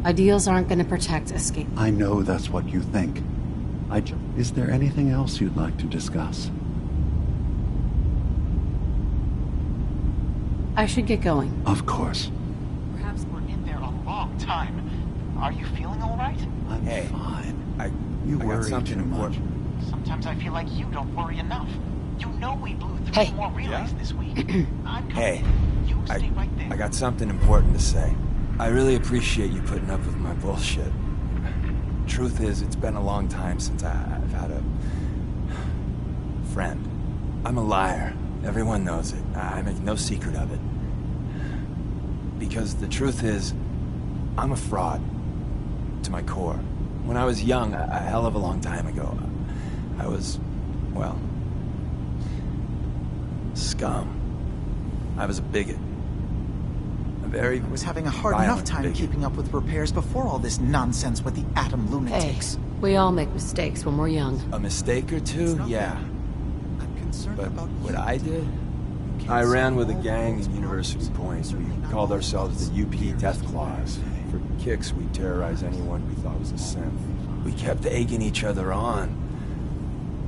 Ideals aren't going to protect escape. I know that's what you think. Is there anything else you'd like to discuss? I should get going. Of course. Perhaps we're in there a long time. Are you feeling all right? I'm fine. You worry too much. Sometimes I feel like you don't worry enough. You know we blew 3 more relays this week. I'm coming. You stay right there. I got something important to say. I really appreciate you putting up with my bullshit. Truth is, it's been a long time since I've had a friend. I'm a liar. Everyone knows it. I make no secret of it. because the truth is, I'm a fraud. To my core. When I was young, a hell of a long time ago, I was, well, scum. I was a bigot. A very I was having a hard enough time bigot. keeping up with repairs before all this nonsense with the atom lunatics. Hey, we all make mistakes when we're young. A mistake or two, yeah. I'm concerned But about what I did, I ran with a gang in University Point. We called ourselves the UP Death Claws. For kicks, we terrorized anyone we thought was a synth. We kept egging each other on.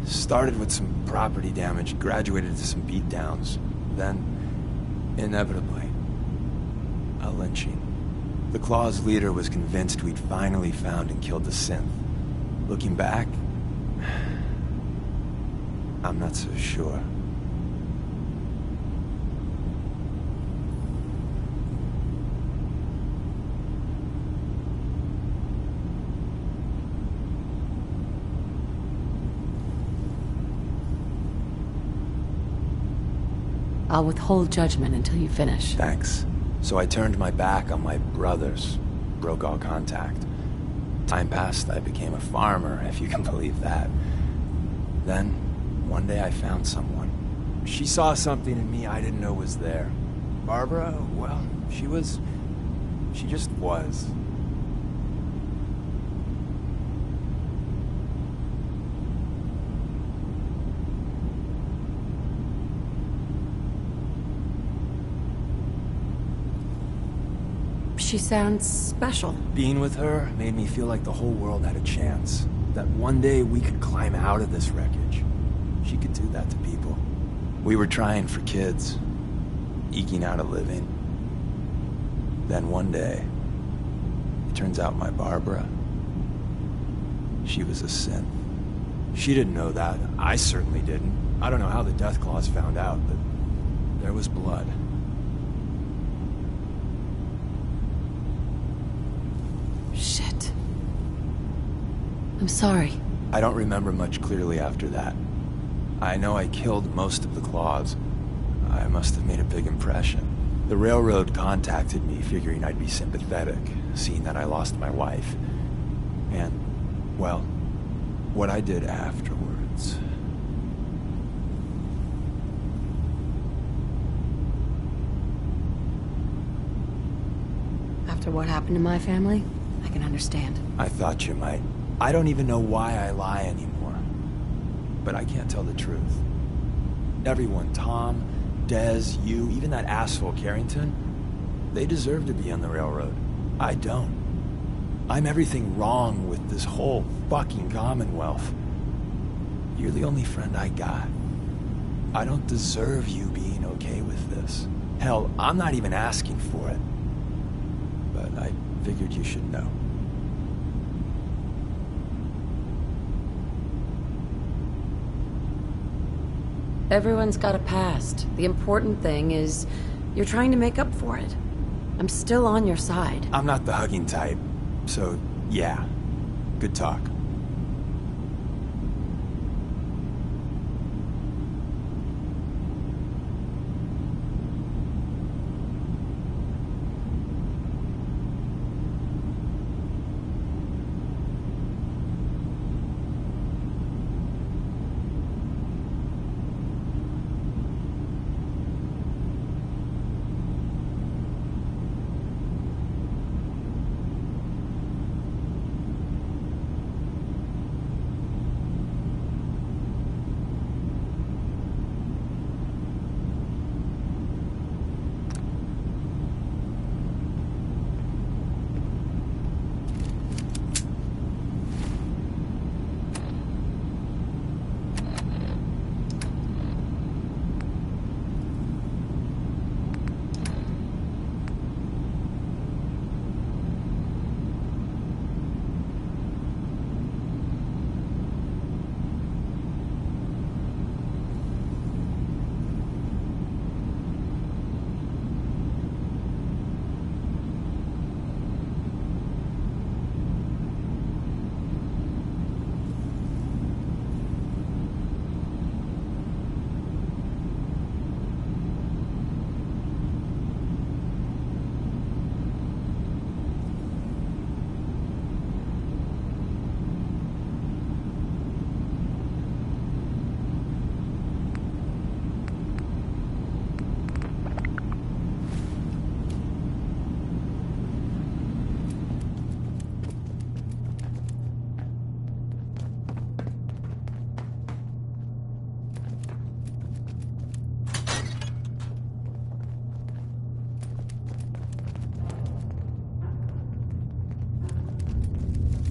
Started with some property damage, graduated to some beatdowns. Then, inevitably, a lynching. The Claws' leader was convinced we'd finally found and killed the synth. Looking back, I'm not so sure. I'll withhold judgment until you finish. Thanks. So I turned my back on my brothers, broke all contact. Time passed, I became a farmer, if you can believe that. Then, one day I found someone. She saw something in me I didn't know was there. Barbara, well, she just was. She sounds special. Being with her made me feel like the whole world had a chance. That one day we could climb out of this wreckage. She could do that to people. We were trying for kids, eking out a living. Then one day, it turns out my Barbara, she was a synth. She didn't know that. I certainly didn't. I don't know how the Death Claws found out, but there was blood. Shit. I'm sorry. I don't remember much clearly after that. I know I killed most of the Claws. I must have made a big impression. The railroad contacted me, figuring I'd be sympathetic, seeing that I lost my wife. And, well, what I did afterwards... After what happened to my family, I can understand. I thought you might. I don't even know why I lie anymore. But I can't tell the truth. Everyone, Tom, Dez, you, even that asshole Carrington, they deserve to be on the railroad. I don't. I'm everything wrong with this whole fucking Commonwealth. You're the only friend I got. I don't deserve you being okay with this. Hell, I'm not even asking for it. But I figured you should know. Everyone's got a past. The important thing is you're trying to make up for it. I'm still on your side. I'm not the hugging type, so yeah. Good talk.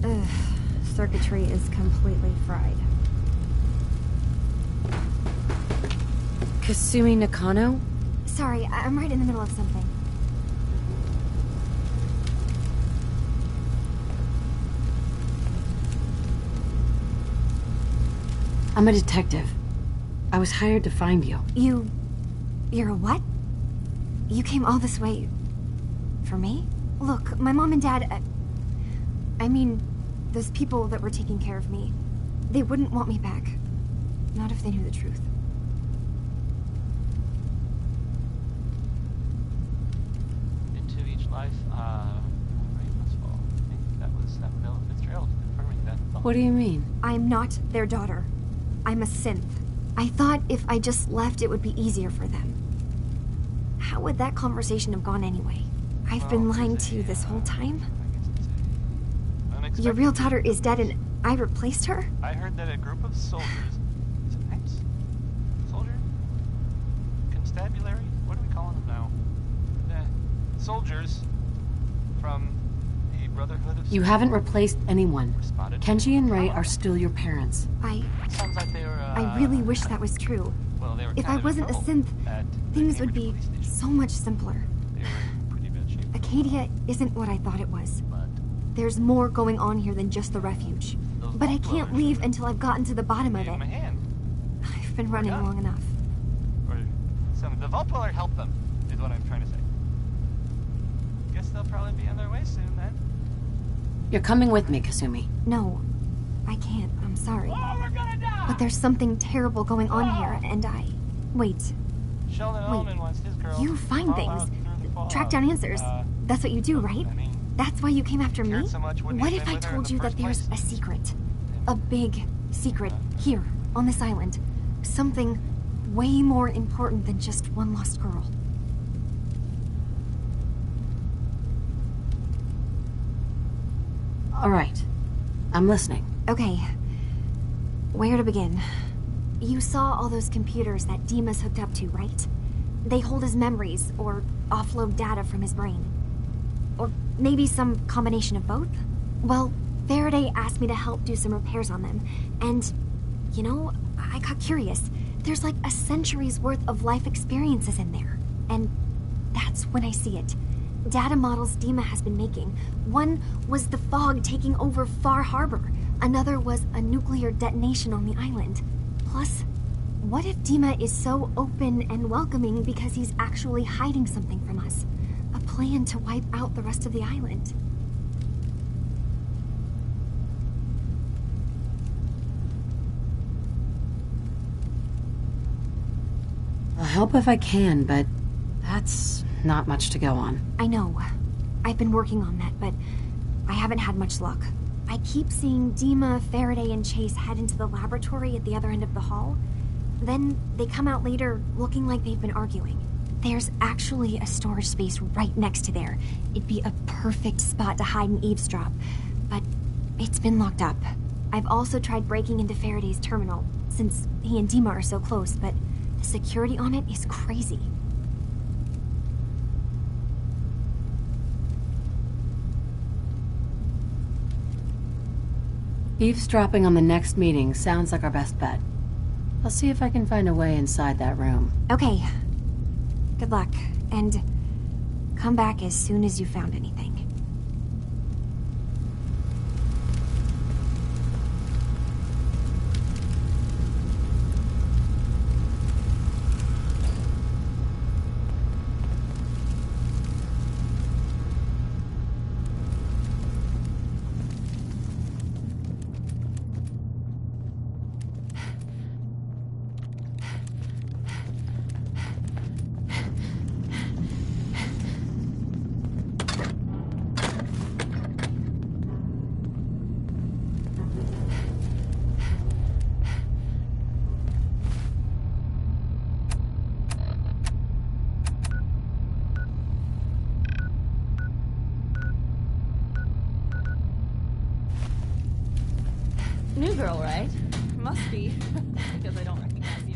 Ugh, circuitry is completely fried. Kasumi Nakano? Sorry, I'm right in the middle of something. I'm a detective. I was hired to find you. You're a what? You came all this way... for me? Look, my mom and dad... I mean, those people that were taking care of me, they wouldn't want me back. Not if they knew the truth. Into each life, rain must fall. I think that was Bella Fitzgerald confirming that. What do you mean? I'm not their daughter. I'm a synth. I thought if I just left, it would be easier for them. How would that conversation have gone anyway? I've been lying to you this whole time? Your real daughter is dead and I replaced her? I heard that a group of soldiers... Is it knights? Soldier? Constabulary? What are we calling them now? Soldiers from the Brotherhood of... You haven't replaced anyone. Kenji and Ray are still your parents. Sounds like they were, I really wish that was true. Well, they were if I wasn't a synth, things would be so much simpler. They were in pretty bad shape. Acadia isn't what I thought it was. There's more going on here than just the refuge. But I can't leave until I've gotten to the bottom of it. I've been running long enough. The Vault Dweller helped them, is what I'm trying to say. Guess they'll probably be on their way soon, then. You're coming with me, Kasumi. No, I can't. I'm sorry. But there's something terrible going on here, and I... Wait. Sheldon Ullman wants his girl. You find things. Track down answers. That's what you do, right? That's why you came after me? What if I told you that there's a secret? A big secret here, on this island. Something way more important than just one lost girl. All right. I'm listening. Okay. Where to begin? You saw all those computers that Dima's hooked up to, right? They hold his memories, or offload data from his brain. Or maybe some combination of both? Well, Faraday asked me to help do some repairs on them, and, you know, I got curious. There's like a century's worth of life experiences in there, and that's when I see it. Data models Dima has been making. One was the fog taking over Far Harbor. Another was a nuclear detonation on the island. Plus, what if Dima is so open and welcoming because he's actually hiding something from us? A plan to wipe out the rest of the island. I'll help if I can, but that's not much to go on. I know. I've been working on that, but I haven't had much luck. I keep seeing Dima, Faraday, and Chase head into the laboratory at the other end of the hall. Then they come out later looking like they've been arguing. There's actually a storage space right next to there. It'd be a perfect spot to hide and eavesdrop, but it's been locked up. I've also tried breaking into Faraday's terminal, since he and Dima are so close, but the security on it is crazy. Eavesdropping on the next meeting sounds like our best bet. I'll see if I can find a way inside that room. Okay. Good luck, and come back as soon as you found anything. New girl, right? Must be, because I don't recognize you.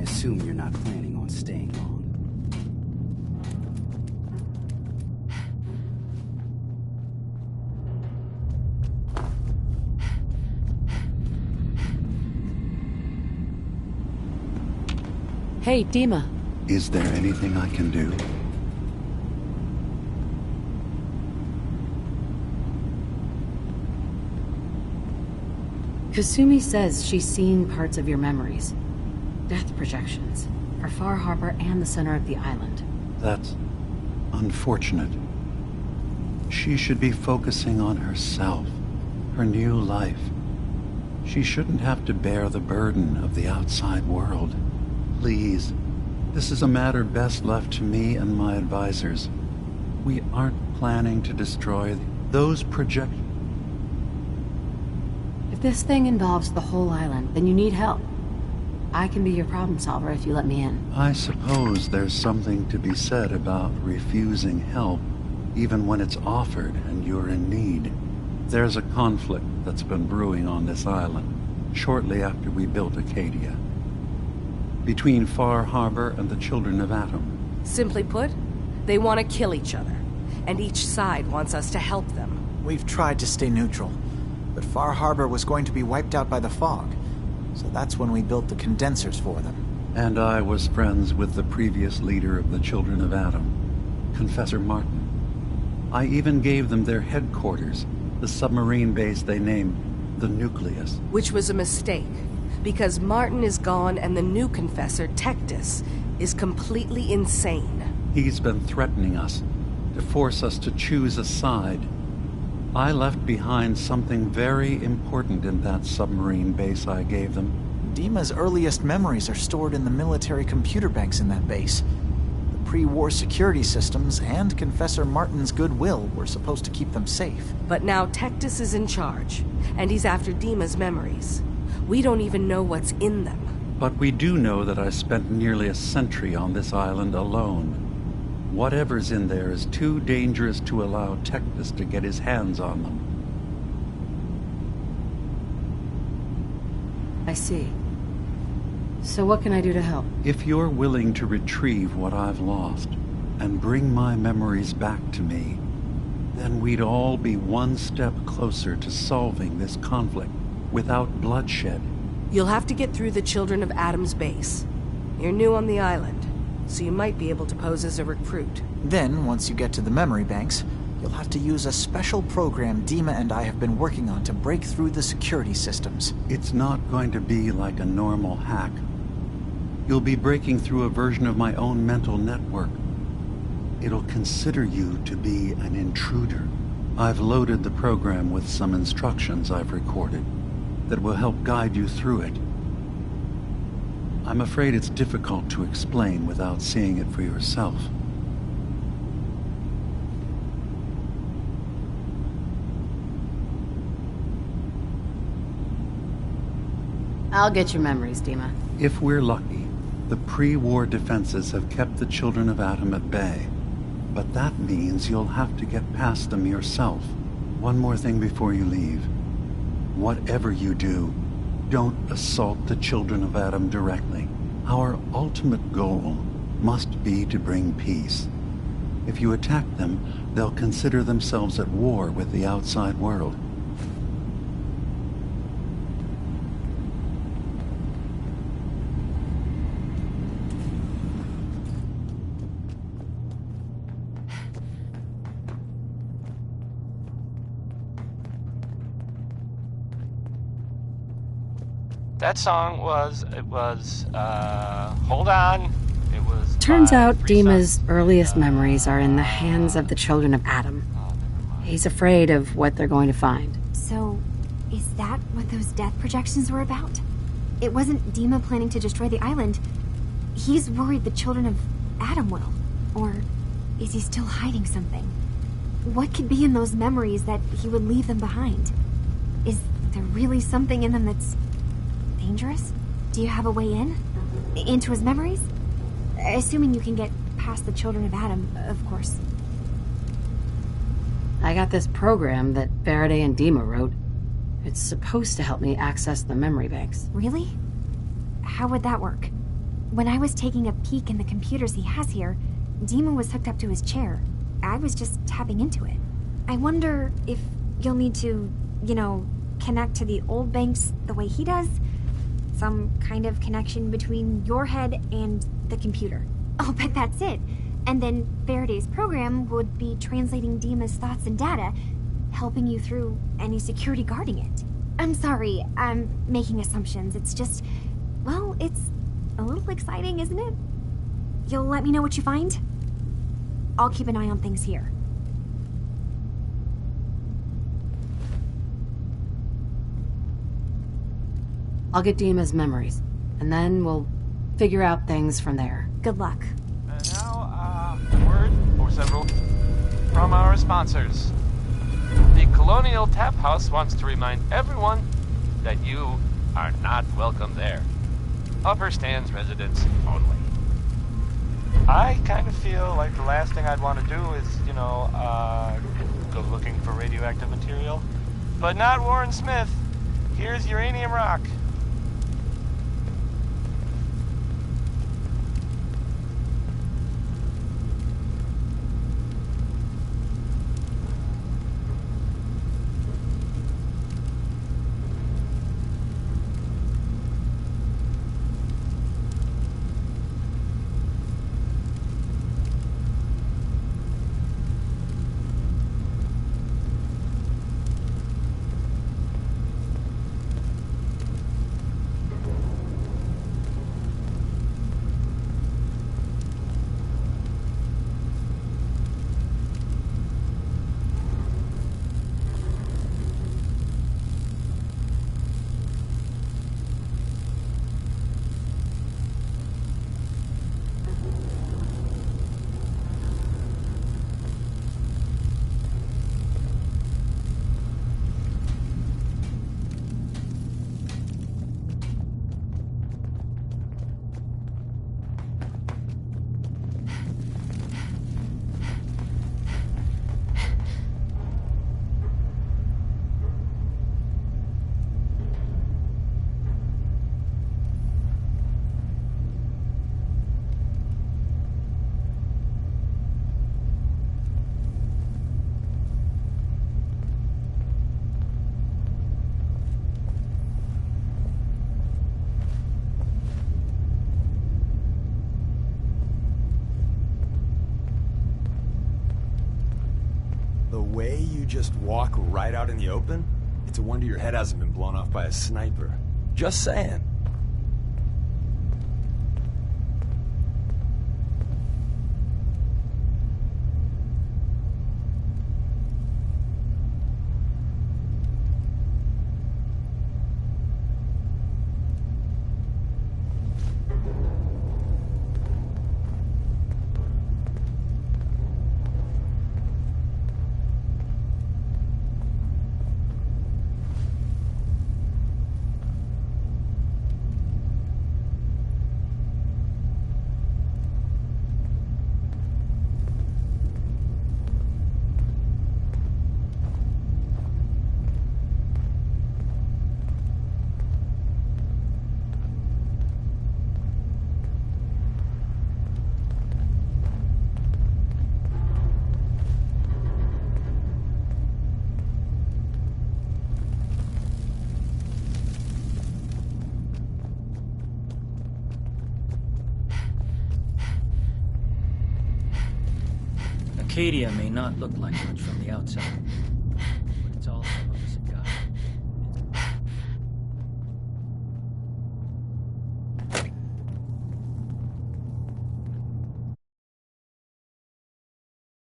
assume you're not planning on staying long. Hey, Dima. Is there anything I can do? Kasumi says she's seen parts of your memories. Death projections. For Far Harbor and the center of the island. That's unfortunate. She should be focusing on herself, her new life. She shouldn't have to bear the burden of the outside world. Please, this is a matter best left to me and my advisors. We aren't planning to destroy those projections. If this thing involves the whole island, then you need help. I can be your problem solver if you let me in. I suppose there's something to be said about refusing help, even when it's offered and you're in need. There's a conflict that's been brewing on this island, shortly after we built Acadia. Between Far Harbor and the Children of Atom. Simply put, they want to kill each other, and each side wants us to help them. We've tried to stay neutral, but Far Harbor was going to be wiped out by the fog, so that's when we built the condensers for them. And I was friends with the previous leader of the Children of Atom, Confessor Martin. I even gave them their headquarters, the submarine base they named the Nucleus. Which was a mistake, because Martin is gone and the new Confessor, Tectus, is completely insane. He's been threatening us, to force us to choose a side. I left behind something very important in that submarine base I gave them. Dima's earliest memories are stored in the military computer banks in that base. The pre-war security systems and Confessor Martin's goodwill were supposed to keep them safe. But now Tectus is in charge, and he's after Dima's memories. We don't even know what's in them. But we do know that I spent nearly a century on this island alone. Whatever's in there is too dangerous to allow Tectus to get his hands on them. I see. So what can I do to help? If you're willing to retrieve what I've lost and bring my memories back to me, then we'd all be one step closer to solving this conflict without bloodshed. You'll have to get through the Children of Atom's base. You're new on the island, so you might be able to pose as a recruit. Then, once you get to the memory banks, you'll have to use a special program Dima and I have been working on to break through the security systems. It's not going to be like a normal hack. You'll be breaking through a version of my own mental network. It'll consider you to be an intruder. I've loaded the program with some instructions I've recorded that will help guide you through it. I'm afraid it's difficult to explain without seeing it for yourself. I'll get your memories, Dima. If we're lucky, the pre-war defenses have kept the Children of Atom at bay. But that means you'll have to get past them yourself. One more thing before you leave. Whatever you do, don't assault the Children of Atom directly. Our ultimate goal must be to bring peace. If you attack them, they'll consider themselves at war with the outside world. That song hold on. It was... Turns out Dima's earliest memories are in the hands of the Children of Atom. He's afraid of what they're going to find. So, is that what those death projections were about? It wasn't Dima planning to destroy the island. He's worried the Children of Atom will. Or is he still hiding something? What could be in those memories that he would leave them behind? Is there really something in them that's dangerous? Do you have a way in? Into his memories? Assuming you can get past the Children of Atom, of course. I got this program that Faraday and Dima wrote. It's supposed to help me access the memory banks. Really? How would that work? When I was taking a peek in the computers he has here, Dima was hooked up to his chair. I was just tapping into it. I wonder if you'll need to, connect to the old banks the way he does? Some kind of connection between your head and the computer. Oh, but that's it. And then Faraday's program would be translating Dima's thoughts and data, helping you through any security guarding it. I'm sorry, I'm making assumptions. It's just, well, it's a little exciting, isn't it? You'll let me know what you find? I'll keep an eye on things here. I'll get Dima's memories, and then we'll figure out things from there. Good luck. And now, a word or several from our sponsors. The Colonial Tap House wants to remind everyone that you are not welcome there. Upper Stands residents only. I kind of feel like the last thing I'd want to do is, go looking for radioactive material. But not Warren Smith. Here's uranium rock. The way you just walk right out in the open? It's a wonder your head hasn't been blown off by a sniper. Just saying. Acadia may not look like much from the outside,